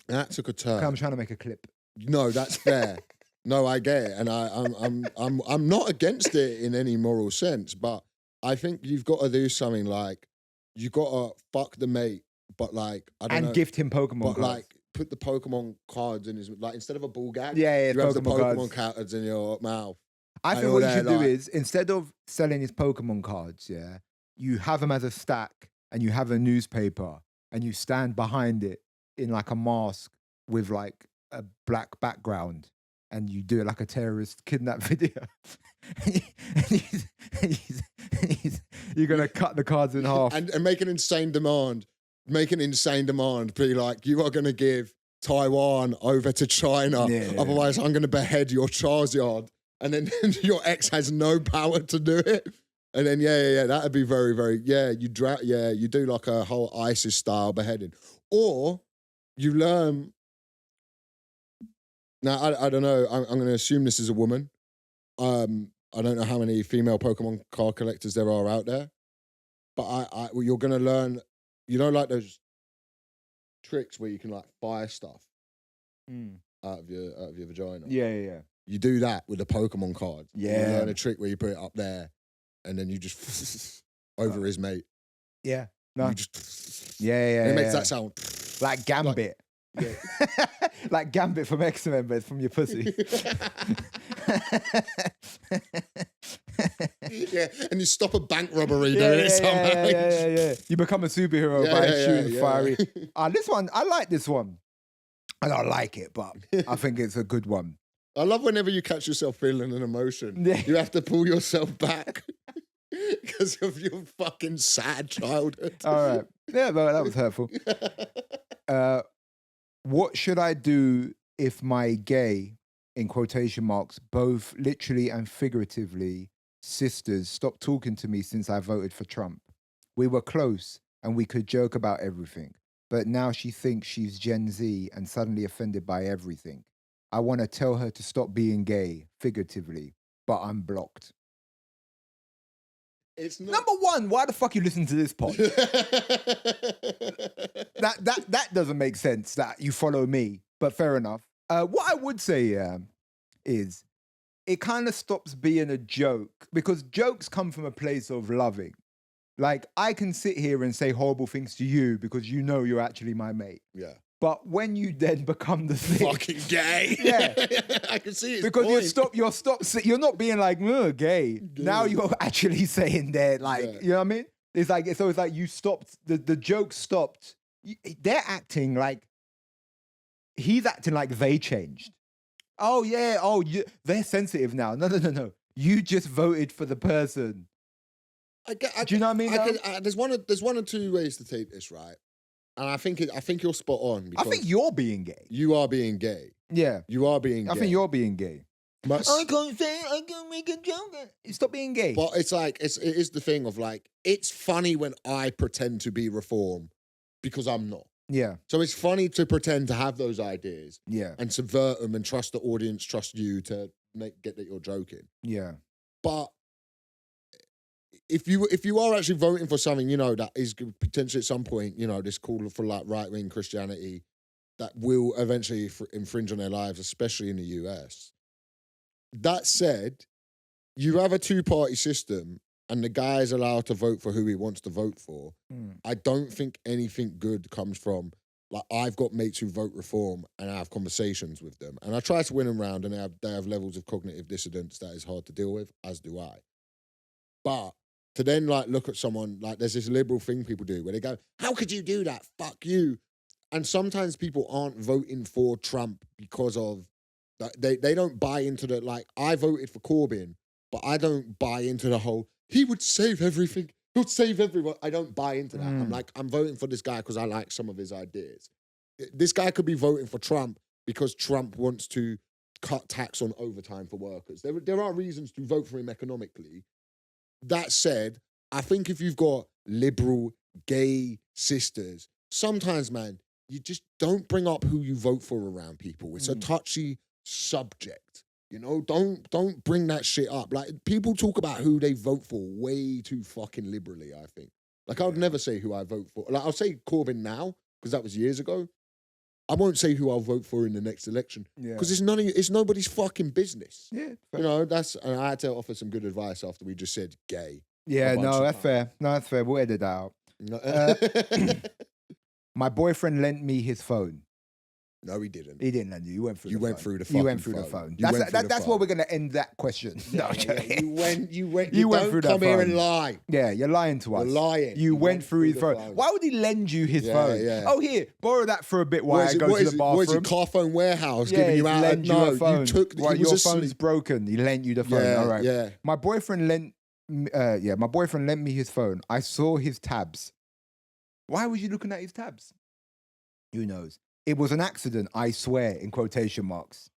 That took a turn. Okay, I'm trying to make a clip. No, that's fair. No, I get it, and I'm not against it in any moral sense, but I think you've got to do something like you got to fuck the mate, but like I don't know, gift him Pokemon but cards. like put the Pokemon cards in his like instead of a ball gag, Yeah, you have the Pokemon Pokemon cards. cards in your mouth. I and think all what you that, should do like- is instead of selling his Pokemon cards, yeah, you have them as a stack and you have a newspaper and you stand behind it in like a mask with like a black background and you do it like a terrorist kidnap video. You're going to cut the cards in half. and make an insane demand. Make an insane demand. Be like, you are going to give Taiwan over to China. Yeah. Otherwise, I'm going to behead your Charizard. And then your ex has no power to do it. And then, yeah, that'd be very, very, you do like a whole ISIS style beheading. Or you learn, now I don't know, I'm going to assume this is a woman. I don't know how many female Pokemon card collectors there are out there. But you're going to learn, like those tricks where you can like fire stuff out of your vagina. Yeah. You do that with the Pokemon cards. Yeah. You learn a trick where you put it up there and then you just over his mate. Yeah. No. You just Yeah. and it makes that sound. Like Gambit. Yeah. Like Gambit from X-Men, but it's from your pussy. Yeah, and you stop a bank robbery doing it somehow. Yeah. You become a superhero by shooting yeah. fiery. This one, I like this one. I don't like it, but I think it's a good one. I love whenever you catch yourself feeling an emotion. Yeah. You have to pull yourself back because of your fucking sad childhood. All right. Yeah, but that was hurtful. What should I do if my gay, in quotation marks, both literally and figuratively, sisters stopped talking to me since I voted for Trump? We were close and we could joke about everything. But now she thinks she's Gen Z and suddenly offended by everything. I want to tell her to stop being gay, figuratively, but I'm blocked. It's not... Number one, why the fuck you listen to this pod? that doesn't make sense that you follow me, but fair enough. What I would say is it kind of stops being a joke, because jokes come from a place of loving. Like, I can sit here and say horrible things to you because you know you're actually my mate. Yeah. But when you then become the thing, fucking gay. Yeah. I can see it. Because you're not being like, gay. Now you're actually saying that, like, you know what I mean? It's like, so it's like you stopped, the joke stopped. They're acting like, he's acting like they changed. Oh yeah, they're sensitive now. No. You just voted for the person. Do you know what I mean? There's one or two ways to take this, right? And I think you're spot on. I think you're being gay. You are being gay. Yeah. You are being gay. I think you're being gay. But I can't make a joke. Stop being gay. But it's like, it is the thing of like, it's funny when I pretend to be reform because I'm not. Yeah. So it's funny to pretend to have those ideas. Yeah. And subvert them and trust the audience, trust you to get that you're joking. Yeah. But if you are actually voting for something, you know, that is potentially at some point, you know, this call for like right-wing Christianity that will eventually infringe on their lives, especially in the US. That said, you have a two-party system and the guy is allowed to vote for who he wants to vote for. I don't think anything good comes from, like, I've got mates who vote reform and I have conversations with them. And I try to win them round, and they have levels of cognitive dissonance that is hard to deal with, as do I. But to then, like, look at someone, like, there's this liberal thing people do where they go, how could you do that? Fuck you. And sometimes people aren't voting for Trump because of, they don't buy into the, like, I voted for Corbyn, but I don't buy into the whole, he would save everything, he would save everyone. I don't buy into that. I'm like, I'm voting for this guy because I like some of his ideas. This guy could be voting for Trump because Trump wants to cut tax on overtime for workers. There are reasons to vote for him economically. That said, I think if you've got liberal, gay sisters, sometimes, man, you just don't bring up who you vote for around people. It's a touchy subject. You know, don't bring that shit up. Like, people talk about who they vote for way too fucking liberally, I think. Like, I would never say who I vote for. Like, I'll say Corbyn now, because that was years ago. I won't say who I'll vote for in the next election. Because it's nobody's fucking business. Yeah. You know, and I had to offer some good advice after we just said gay. Yeah, no, that's fair. No, that's fair. We'll edit that out. No. My boyfriend lent me his phone. No, he didn't. He didn't lend you. You went through the phone. You went through the fucking phone. You went through the phone. That's where we're going to end that question. No, you went. You went through that phone. Come here and lie. Yeah, you're lying to us. You're lying. You went through his phone. Why would he lend you his phone? Yeah. Oh, here, borrow that for a bit while I go to the bathroom. What is it, Car Phone Warehouse giving you out? Lend you a phone. You took, right, your phone's broken. He lent you the phone. Yeah, all right. Yeah. My boyfriend lent me his phone. I saw his tabs. Why was you looking at his tabs? Who knows? It was an accident, I swear, in quotation marks,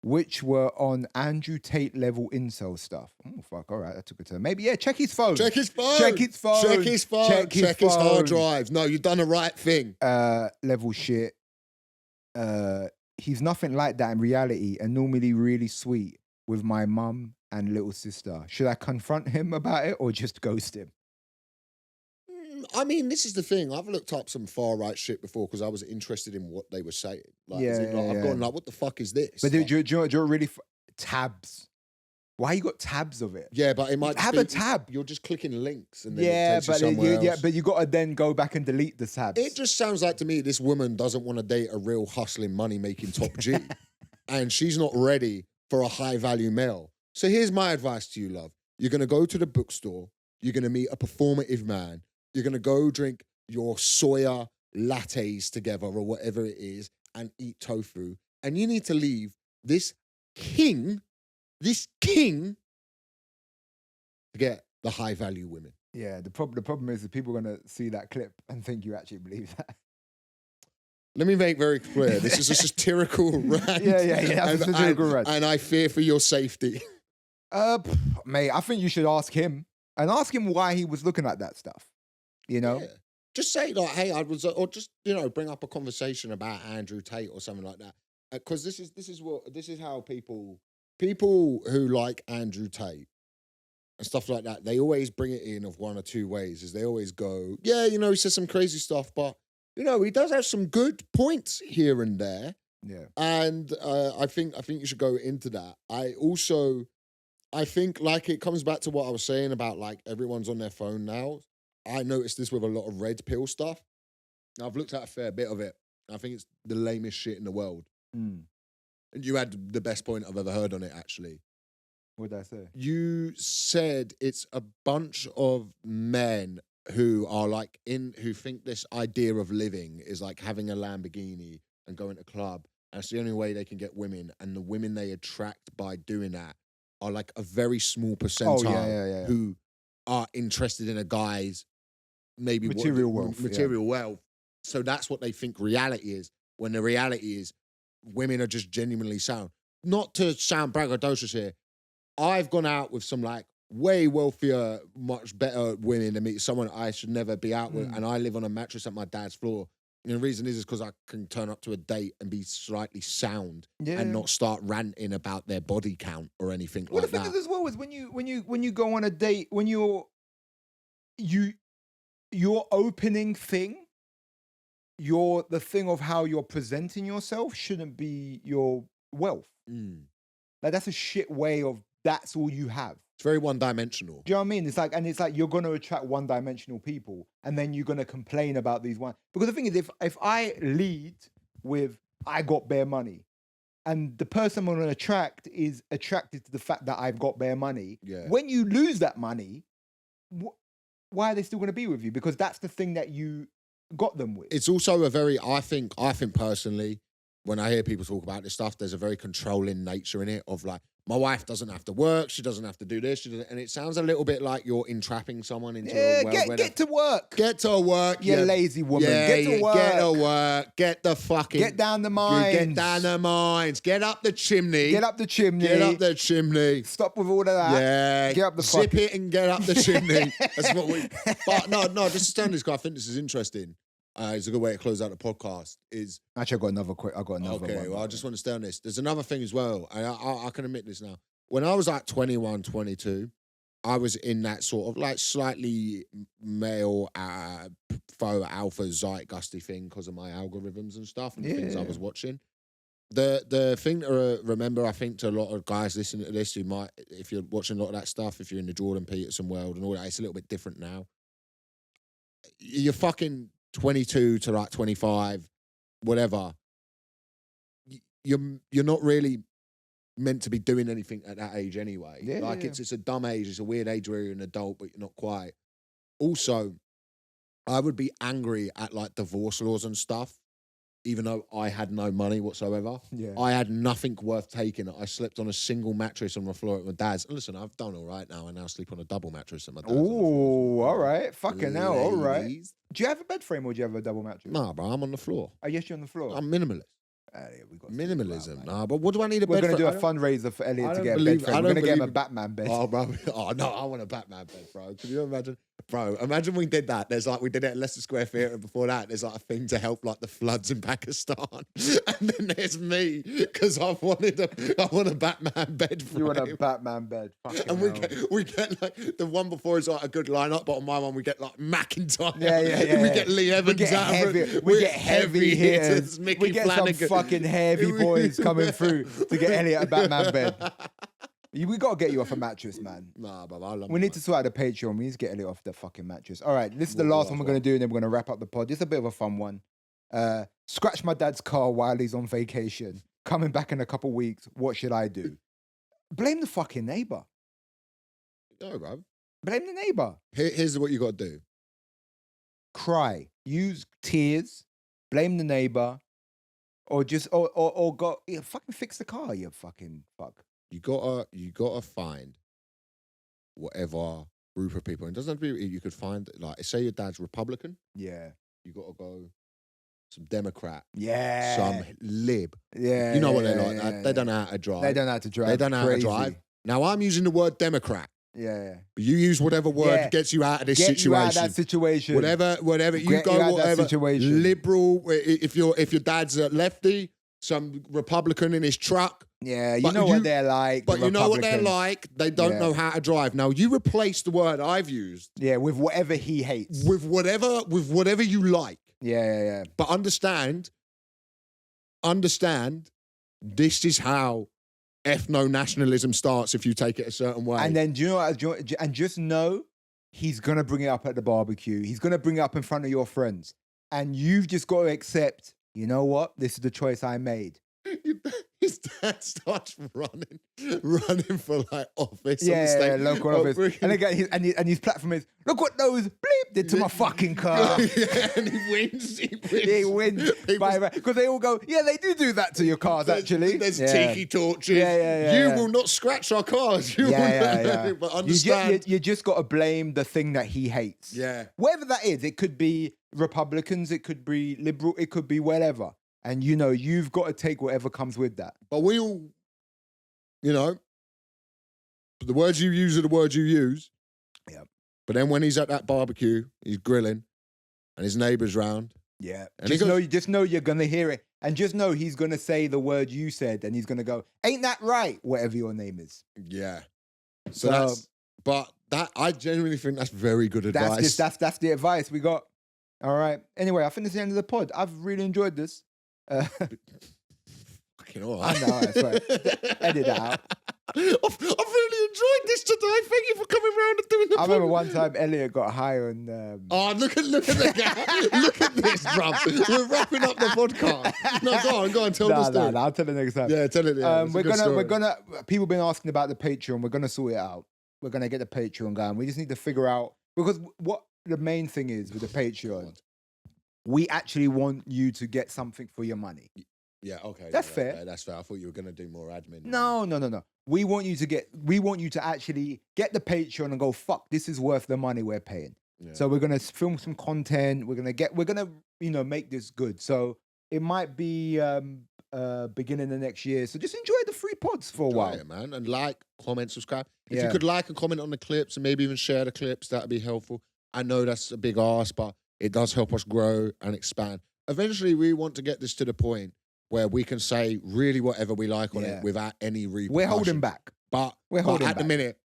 which were on Andrew Tate level incel stuff. Oh, fuck. All right. That took a turn. Maybe, check his phone. Check his phone. Check his phone. Check his phone. Check his hard drives. No, you've done the right thing. Level shit. He's nothing like that in reality and normally really sweet with my mum and little sister. Should I confront him about it or just ghost him? I mean, this is the thing. I've looked up some far right shit before because I was interested in what they were saying. Like, I've gone like, what the fuck is this? But do you really tabs? Why you got tabs of it? Yeah, but it might have a tab. You're just clicking links and then it takes you somewhere else. But you got to then go back and delete the tabs. It just sounds like to me this woman doesn't want to date a real hustling, money making top G, and she's not ready for a high value male. So here's my advice to you, love. You're gonna go to the bookstore. You're gonna meet a performative man. You're going to go drink your soya lattes together or whatever it is and eat tofu. And you need to leave this king to get the high value women. Yeah, the problem is that people are going to see that clip and think you actually believe that. Let me make very clear. This is a satirical rant. Yeah. Satirical rant. And I fear for your safety. Mate, I think you should ask him and ask him why he was looking at that stuff. You know, just say like, "Hey, I was," or just bring up a conversation about Andrew Tate or something like that. because this is how people who like Andrew Tate and stuff like that, they always bring it in of one or two ways. Is they always go, yeah, you know, he says some crazy stuff, but you know, he does have some good points here and there. Yeah. And I think you should go into that. I think like it comes back to what I was saying about like everyone's on their phone now. I noticed this with a lot of red pill stuff. I've looked at a fair bit of it. I think it's the lamest shit in the world. Mm. And you had the best point I've ever heard on it, actually. What did I say? You said it's a bunch of men who are like who think this idea of living is like having a Lamborghini and going to a club. And it's the only way they can get women. And the women they attract by doing that are like a very small percentile who are interested in a guy's maybe material wealth. So that's what they think reality is, when the reality is women are just genuinely sound. Not to sound braggadocious here, I've gone out with some like way wealthier, much better women than me, someone I should never be out with, and I live on a mattress at my dad's floor. And the reason is because I can turn up to a date and be slightly sound and not start ranting about their body count or anything like that. Well, the thing is as well is when you go on a date, when your opening thing, the thing of how you're presenting yourself shouldn't be your wealth. Like that's a shit way of that's all you have. It's very one-dimensional. Do you know what I mean? It's like you're going to attract one-dimensional people, and then you're going to complain about these one. Because the thing is, if I lead with I got bare money, and the person I'm going to attract is attracted to the fact that I've got bare money, when you lose that money, why are they still going to be with you? Because that's the thing that you got them with. It's also I think personally, when I hear people talk about this stuff, there's a very controlling nature in it of like, my wife doesn't have to work, she doesn't have to do this, and it sounds a little bit like you're entrapping someone into a world get to work. Get to work, you lazy woman. Yeah, get to work. Get to work. Get the fucking... Get down the mines. Get down the mines. Get up the chimney. Get up the chimney. Get up the chimney. Stop with all of that. Yeah. Get up the Zip it and get up the chimney. That's what we... But no, just to stand this guy, I think this is interesting. It's a good way to close out the podcast. Actually, I got another one. Okay, well, I just want to stay on this. There's another thing as well. I can admit this now. When I was like 21, 22, I was in that sort of like slightly male faux alpha zeitgeisty thing because of my algorithms and stuff and the things I was watching. The thing to remember, I think, to a lot of guys listening to this who might, if you're watching a lot of that stuff, if you're in the Jordan Peterson world and all that, it's a little bit different now. You're fucking 22 to like 25, whatever. You're not really meant to be doing anything at that age anyway. It's a dumb age. It's a weird age where you're an adult, but you're not quite. Also, I would be angry at like divorce laws and stuff, even though I had no money whatsoever. I had nothing worth taking. I slept on a single mattress on the floor at my dad's. And listen, I've done all right now. I now sleep on a double mattress at my dad's. Oh, all right. Fucking hell, all right. Do you have a bed frame or do you have a double mattress? Nah, bro, I'm on the floor. Oh, yes, you're on the floor. I'm minimalist. We got minimalism. Nah, but what do I need a bed for? We're for? going to do a fundraiser for Elliot to get a bed frame. We're going to get him a Batman bed. Oh, bro. Oh, no, I want a Batman bed, bro. Can you imagine? Bro, imagine we did that. There's like, we did it at Leicester Square Theatre before that. There's like a thing to help like the floods in Pakistan. And then there's me, because I want a Batman bed frame. You want a Batman bed. And we get like, the one before is like a good lineup, but on my one we get like McIntyre. Yeah. We get Lee Evans out. We get heavy hitters. Mickey we get Flanagan. some fucking heavy boys coming through to get Elliot a Batman bed. We got to get you off a mattress, man. Nah, but I love We need to sort out the Patreon. We need to get Elliot off the fucking mattress. All right, this is the last one we're going to do, and then we're going to wrap up the pod. This is a bit of a fun one. Scratch my dad's car while he's on vacation. Coming back in a couple weeks. What should I do? Blame the fucking neighbor. No, bro. Blame the neighbor. Here's what you got to do. Cry. Use tears. Blame the neighbor. Or just, or go, fucking fix the car, you fucking fuck. You gotta find whatever group of people. And it doesn't have to be, you could find, like, say your dad's Republican. Yeah. You gotta go some Democrat. Yeah. Some lib. Yeah. You know what they're like. They don't know how to drive. They don't know how to drive. They don't know how to drive. Now, I'm using the word Democrat. Yeah. But you use whatever word gets you out of this situation. You out of that situation. Whatever you Get go, you out of whatever. that situation. Liberal, if your dad's a lefty, some Republican in his truck. Yeah, you know what they're like. But you know what they're like. They don't Yeah. know how to drive. Now you replace the word I've used. Yeah, with whatever he hates. With whatever you like. Yeah. But understand, this is how ethno-nationalism starts if you take it a certain way. And then, do you know what? And just know he's going to bring it up at the barbecue. He's going to bring it up in front of your friends. And you've just got to accept, you know what? This is the choice I made. His dad starts running for like office. Yeah, local office. And again, and his platform is, look what those bleep did to my fucking car. Yeah, and he wins. He wins. Because they all go, yeah, they do that to your cars, actually. There's tiki torches. Yeah. You will not scratch our cars. Yeah. But understand. You just got to blame the thing that he hates. Yeah. Whatever that is. It could be Republicans. It could be liberal. It could be whatever. And, you know, you've got to take whatever comes with that. But we all, you know, the words you use are the words you use. Yeah. But then when he's at that barbecue, he's grilling, and his neighbour's round. Yeah. And just know you're going to hear it. And just know he's going to say the word you said, and he's going to go, ain't that right? Whatever your name is. Yeah. So I genuinely think that's very good advice. That's the advice we got. All right. Anyway, I think it's the end of the pod. I've really enjoyed this. Fucking all right. I know, that's right. Edit that out. I've really enjoyed this today. Thank you for coming round and doing the I remember one time Elliot got high on... Oh, look at the guy. Look at this, bruv. We're wrapping up the podcast. No, go on, tell the story. No, I'll tell it next time. Yeah, tell it. Yeah, we're gonna. People been asking about the Patreon. We're gonna sort it out. We're gonna get the Patreon going. We just need to figure out, because what the main thing is with the Patreon, we actually want you to get something for your money. Yeah, okay. That's fair. Okay, that's fair. I thought you were going to do more admin. No. We want you to actually get the Patreon and go, fuck, this is worth the money we're paying. Yeah. So we're going to film some content. We're going to, make this good. So it might be beginning of next year. So just enjoy the free pods for a while. Yeah, man. And like, comment, subscribe. If you could like and comment on the clips and maybe even share the clips, that'd be helpful. I know that's a big ask, but it does help us grow and expand. Eventually, we want to get this to the point where we can say really whatever we like on it without any repercussion. We're holding back. But at the minute,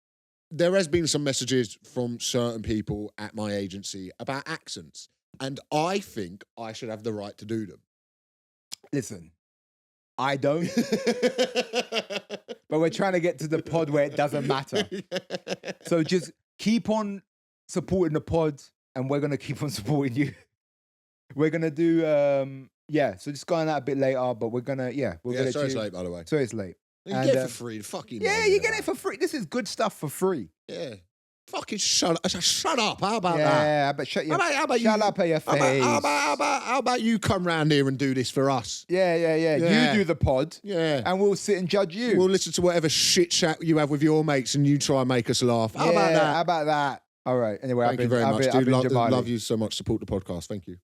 there has been some messages from certain people at my agency about accents. And I think I should have the right to do them. Listen, I don't. But we're trying to get to the pod where it doesn't matter. So just keep on supporting the pod, and we're going to keep on supporting you. We're going to do, so just going out a bit later, but we're going to, we'll get it so it's late, by the way. So it's late. You get it for free. Fucking you get it for free. This is good stuff for free. Yeah. Fucking shut up. How about that? Yeah, but shut up at your face. How about you come round here and do this for us? Yeah. You do the pod. Yeah. And we'll sit and judge you. We'll listen to whatever shit chat you have with your mates and you try and make us laugh. How about that? How about that? All right. Anyway, Thank you very much, dude. Jamali. Love you so much. Support the podcast. Thank you.